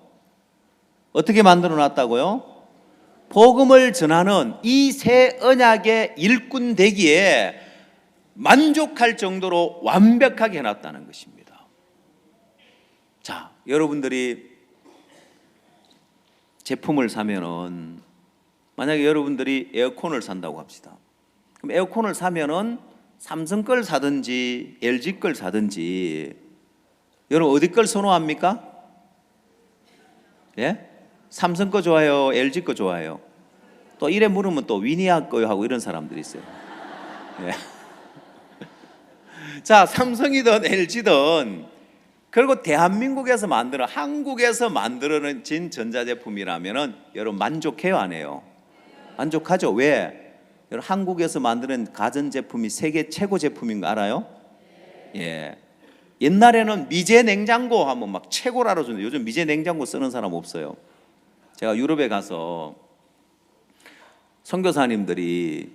어떻게 만들어 놨다고요? 복음을 전하는 이 새 언약의 일꾼 되기에 만족할 정도로 완벽하게 해놨다는 것입니다. 자, 여러분들이 제품을 사면은 만약에 여러분들이 에어컨을 산다고 합시다. 그럼 에어컨을 사면은 삼성 걸 사든지 LG 걸 사든지 여러분 어디 걸 선호합니까? 예? 삼성 거 좋아요? LG 거 좋아요? 또 이래 물으면 또 위니아 거 하고 이런 사람들이 있어요. 예. 자, 삼성이든 LG든 그리고 대한민국에서 한국에서 만들어진 전자제품이라면은 여러분 만족해요, 안 해요? 만족하죠. 왜? 여러분 한국에서 만드는 가전제품이 세계 최고 제품인 거 알아요? 예. 옛날에는 미제 냉장고 하면 막 최고라 그러는데 요즘 미제 냉장고 쓰는 사람 없어요. 제가 유럽에 가서 선교사님들이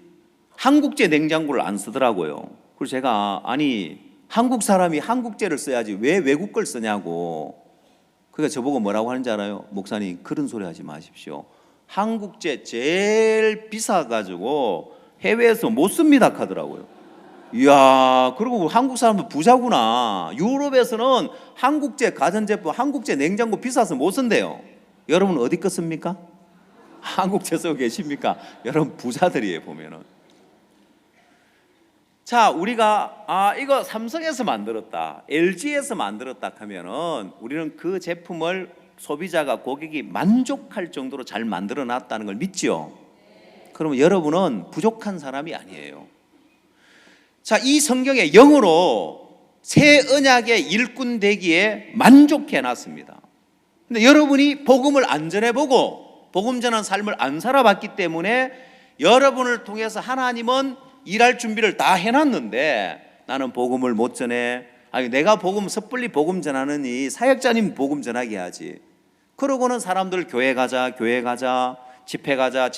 한국제 냉장고를 안 쓰더라고요. 그래서 제가 한국 사람이 한국제를 써야지 왜 외국 걸 쓰냐고. 그러니까 저보고 뭐라고 하는지 알아요? 목사님 그런 소리 하지 마십시오. 한국제 제일 비싸가지고 해외에서 못 씁니다 하더라고요. 이야, 그리고 한국 사람도 부자구나. 유럽에서는 한국제 가전제품, 한국제 냉장고 비싸서 못 쓴대요. 여러분 어디 거 씁니까? 한국제 쓰고 계십니까? 여러분 부자들이에요 보면은. 자, 우리가 이거 삼성에서 만들었다, LG에서 만들었다 하면은 우리는 그 제품을 소비자가 고객이 만족할 정도로 잘 만들어 놨다는 걸 믿죠. 그러면 여러분은 부족한 사람이 아니에요. 자, 이 성경에 영으로 새 언약의 일꾼 되기에 만족해 놨습니다. 근데 여러분이 복음을 안 전해보고 복음 전한 삶을 안 살아봤기 때문에 여러분을 통해서 하나님은 일할 준비를 다 해놨는데 나는 복음을 못 전해. 내가 섣불리 복음 전하느니 사역자님 복음 전하게 하지. 그러고는 사람들 교회 가자, 집회 가자,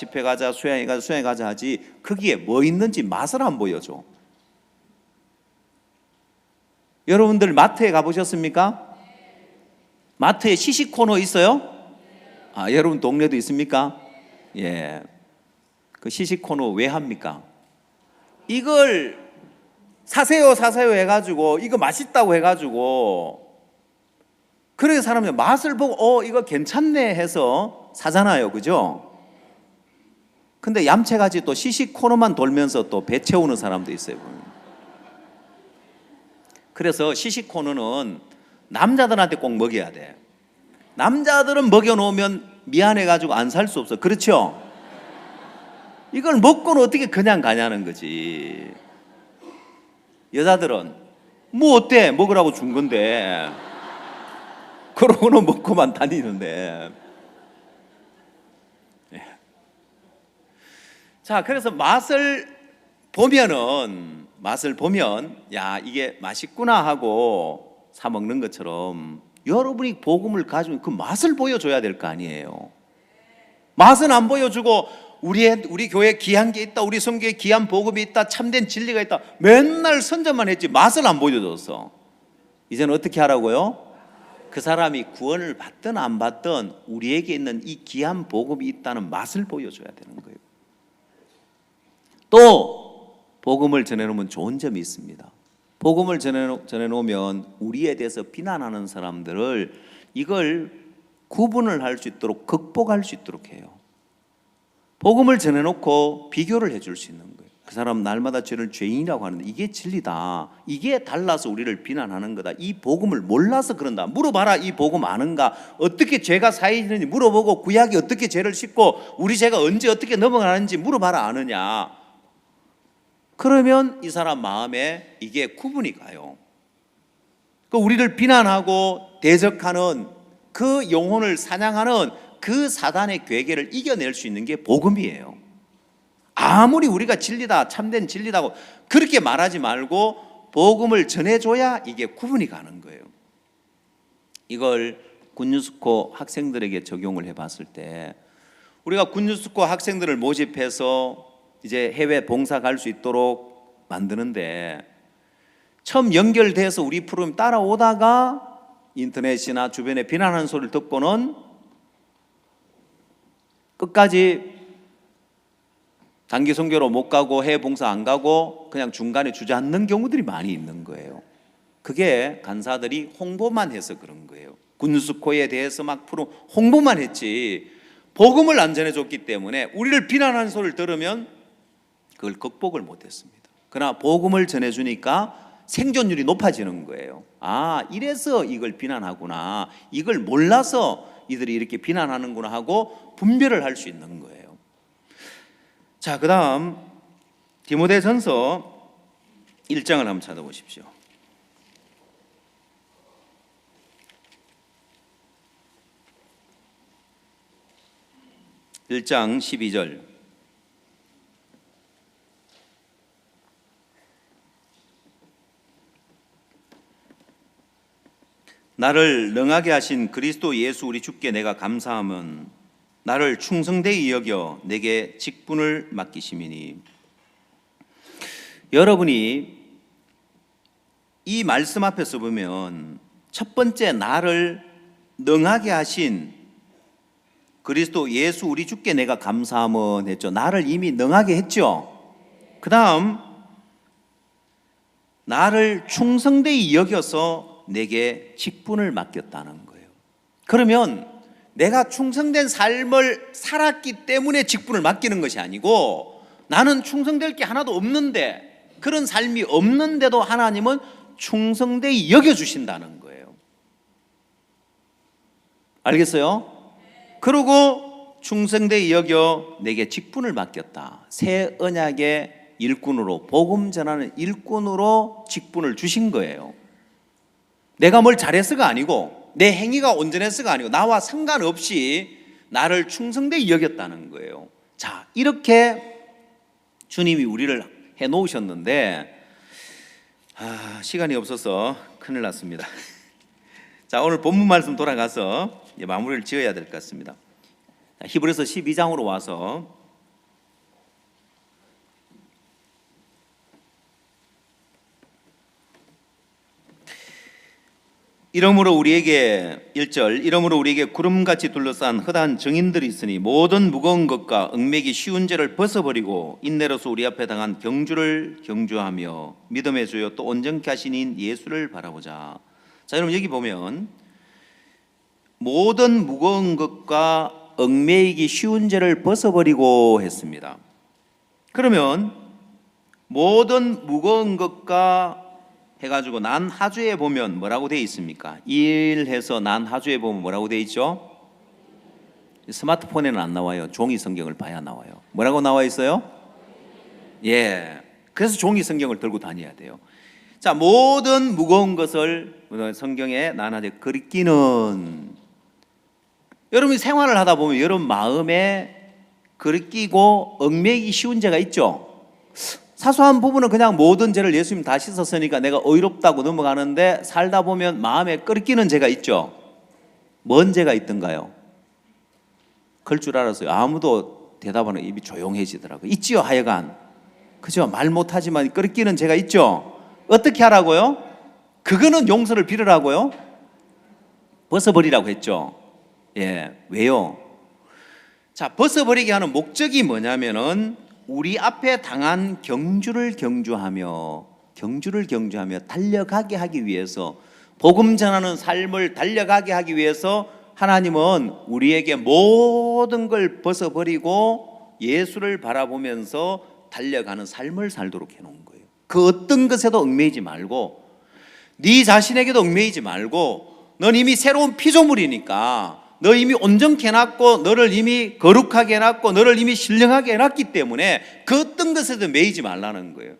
수양회 가자 하지. 거기에 뭐 있는지 맛을 안 보여줘. 여러분들 마트에 가보셨습니까? 마트에 시식 코너 있어요? 여러분 동네도 있습니까? 예. 그 시식 코너 왜 합니까? 이걸 사세요 해가지고 이거 맛있다고 해가지고 그래서 사람들이 맛을 보고 이거 괜찮네 해서 사잖아요, 그죠? 근데 얌체같이 또 시식 코너만 돌면서 또 배 채우는 사람도 있어요. 그래서 시식 코너는 남자들한테 꼭 먹여야 돼. 남자들은 먹여놓으면 미안해가지고 안 살 수 없어. 그렇죠? 이걸 먹고는 어떻게 그냥 가냐는 거지. 여자들은 뭐 어때? 먹으라고 준 건데 그러고는 먹고만 다니는데. 자, 그래서 맛을 보면 야, 이게 맛있구나 하고 사 먹는 것처럼 여러분이 복음을 가지고 그 맛을 보여줘야 될 거 아니에요. 맛은 안 보여주고 우리 교회에 귀한 게 있다, 우리 성교에 귀한 복음이 있다, 참된 진리가 있다 맨날 선전만 했지 맛을 안 보여줬어. 이제는 어떻게 하라고요? 그 사람이 구원을 받든 안 받든 우리에게 있는 이 귀한 복음이 있다는 맛을 보여줘야 되는 거예요. 또 복음을 전해놓으면 좋은 점이 있습니다. 복음을 전해놓으면 우리에 대해서 비난하는 사람들을 이걸 구분을 할 수 있도록 극복할 수 있도록 해요. 복음을 전해놓고 비교를 해줄 수 있는 거예요. 그 사람 날마다 죄를 죄인이라고 하는데 이게 진리다. 이게 달라서 우리를 비난하는 거다. 이 복음을 몰라서 그런다. 물어봐라. 이 복음 아는가? 어떻게 죄가 사해지는지 물어보고 구약이 어떻게 죄를 씻고 우리 죄가 언제 어떻게 넘어가는지 물어봐라. 아느냐? 그러면 이 사람 마음에 이게 구분이 가요. 그 우리를 비난하고 대적하는 그 영혼을 사냥하는 그 사단의 괴계를 이겨낼 수 있는 게 복음이에요. 아무리 우리가 진리다, 참된 진리다고 그렇게 말하지 말고 복음을 전해줘야 이게 구분이 가는 거예요. 이걸 군유스코 학생들에게 적용을 해봤을 때 우리가 군유스코 학생들을 모집해서 이제 해외 봉사 갈 수 있도록 만드는데 처음 연결돼서 우리 프로그램 따라오다가 인터넷이나 주변에 비난하는 소리를 듣고는 끝까지 단기 선교로 못 가고 해외 봉사 안 가고 그냥 중간에 주저앉는 경우들이 많이 있는 거예요. 그게 간사들이 홍보만 해서 그런 거예요. 군수코에 대해서 막 프로 홍보만 했지 복음을 안 전해줬기 때문에 우리를 비난하는 소리를 들으면 그걸 극복을 못했습니다. 그러나 복음을 전해주니까 생존율이 높아지는 거예요. 아, 이래서 이걸 비난하구나. 이걸 몰라서 이들이 이렇게 비난하는구나 하고 분별을 할 수 있는 거예요. 자, 그 다음 디모데전서 1장을 한번 찾아보십시오. 1장 12절. 나를 능하게 하신 그리스도 예수 우리 주께 내가 감사함은 나를 충성되이 여겨 내게 직분을 맡기심이니. 여러분이 이 말씀 앞에서 보면 첫 번째 나를 능하게 하신 그리스도 예수 우리 주께 내가 감사함은 했죠. 나를 이미 능하게 했죠. 그 다음 나를 충성되이 여겨서 내게 직분을 맡겼다는 거예요. 그러면 내가 충성된 삶을 살았기 때문에 직분을 맡기는 것이 아니고 나는 충성될 게 하나도 없는데 그런 삶이 없는데도 하나님은 충성되이 여겨주신다는 거예요. 알겠어요? 그리고 충성되이 여겨 내게 직분을 맡겼다. 새 언약의 일꾼으로 복음 전하는 일꾼으로 직분을 주신 거예요. 내가 뭘 잘했어가 아니고 내 행위가 온전했어가 아니고 나와 상관없이 나를 충성되이 여겼다는 거예요. 자, 이렇게 주님이 우리를 해놓으셨는데 시간이 없어서 큰일 났습니다. 자, 오늘 본문 말씀 돌아가서 이제 마무리를 지어야 될 것 같습니다. 히브리서 12장으로 와서 이러므로 우리에게 1절 이러므로 우리에게 구름같이 둘러싼 허다한 증인들이 있으니 모든 무거운 것과 얽매기 쉬운 죄를 벗어버리고 인내로서 우리 앞에 당한 경주를 경주하며 믿음의 주여 또 온전케 하신 인 예수를 바라보자. 자, 여러분 여기 보면 모든 무거운 것과 얽매이기 쉬운 죄를 벗어버리고 했습니다. 그러면 모든 무거운 것과 해가지고 난하주에 보면 뭐라고 되어 있습니까? 일해서 난하주에 보면 뭐라고 되어 있죠? 스마트폰에는 안 나와요. 종이 성경을 봐야 나와요. 뭐라고 나와 있어요? 예. 그래서 종이 성경을 들고 다녀야 돼요. 자, 모든 무거운 것을 성경에 난하되 그리끼는, 여러분이 생활을 하다 보면 여러분 마음에 그리끼고 얽매이기 쉬운 죄가 있죠. 사소한 부분은 그냥 모든 죄를 예수님 다 씻었으니까 내가 의롭다고 넘어가는데 살다 보면 마음에 끓기는 죄가 있죠. 뭔 죄가 있던가요? 그럴 줄 알았어요. 아무도 대답하는 입이 조용해지더라고요. 있지요, 하여간. 그죠? 말 못하지만 끓기는 죄가 있죠. 어떻게 하라고요? 그거는 용서를 빌으라고요? 벗어버리라고 했죠. 예, 왜요? 자, 벗어버리게 하는 목적이 뭐냐면은 우리 앞에 당한 경주를 경주하며 달려가게 하기 위해서, 복음 전하는 삶을 달려가게 하기 위해서 하나님은 우리에게 모든 걸 벗어버리고 예수를 바라보면서 달려가는 삶을 살도록 해놓은 거예요. 그 어떤 것에도 얽매이지 말고 네 자신에게도 얽매이지 말고 넌 이미 새로운 피조물이니까 너 이미 온전케 해놨고 너를 이미 거룩하게 해놨고 너를 이미 신령하게 해놨기 때문에 그 어떤 것에도 매이지 말라는 거예요.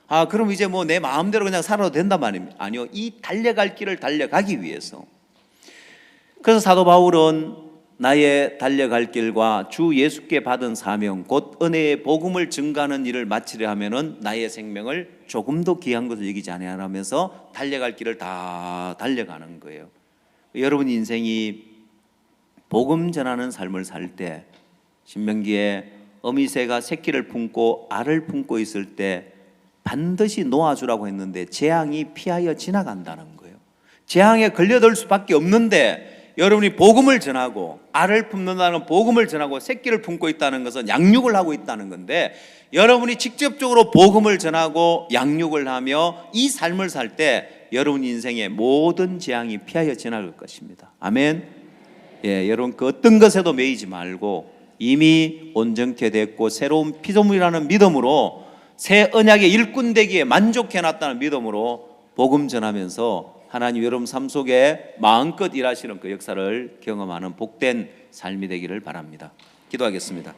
아, 그럼 이제 뭐 내 마음대로 그냥 살아도 된단 말입니다. 아니요, 이 달려갈 길을 달려가기 위해서. 그래서 사도 바울은 나의 달려갈 길과 주 예수께 받은 사명 곧 은혜의 복음을 증가하는 일을 마치려 하면은 나의 생명을 조금 더 귀한 것을 여기지 아니하면서 달려갈 길을 다 달려가는 거예요. 여러분 인생이 복음 전하는 삶을 살 때 신명기에 어미새가 새끼를 품고 알을 품고 있을 때 반드시 놓아주라고 했는데 재앙이 피하여 지나간다는 거예요. 재앙에 걸려들 수밖에 없는데 여러분이 복음을 전하고 알을 품는다는 건 복음을 전하고 새끼를 품고 있다는 것은 양육을 하고 있다는 건데 여러분이 직접적으로 복음을 전하고 양육을 하며 이 삶을 살 때 여러분 인생의 모든 재앙이 피하여 지나갈 것입니다. 아멘. 예, 여러분 그 어떤 것에도 매이지 말고 이미 온전케 됐고 새로운 피조물이라는 믿음으로 새 언약의 일꾼 되기에 만족해 놨다는 믿음으로 복음 전하면서 하나님 여러분 삶 속에 마음껏 일하시는 그 역사를 경험하는 복된 삶이 되기를 바랍니다. 기도하겠습니다.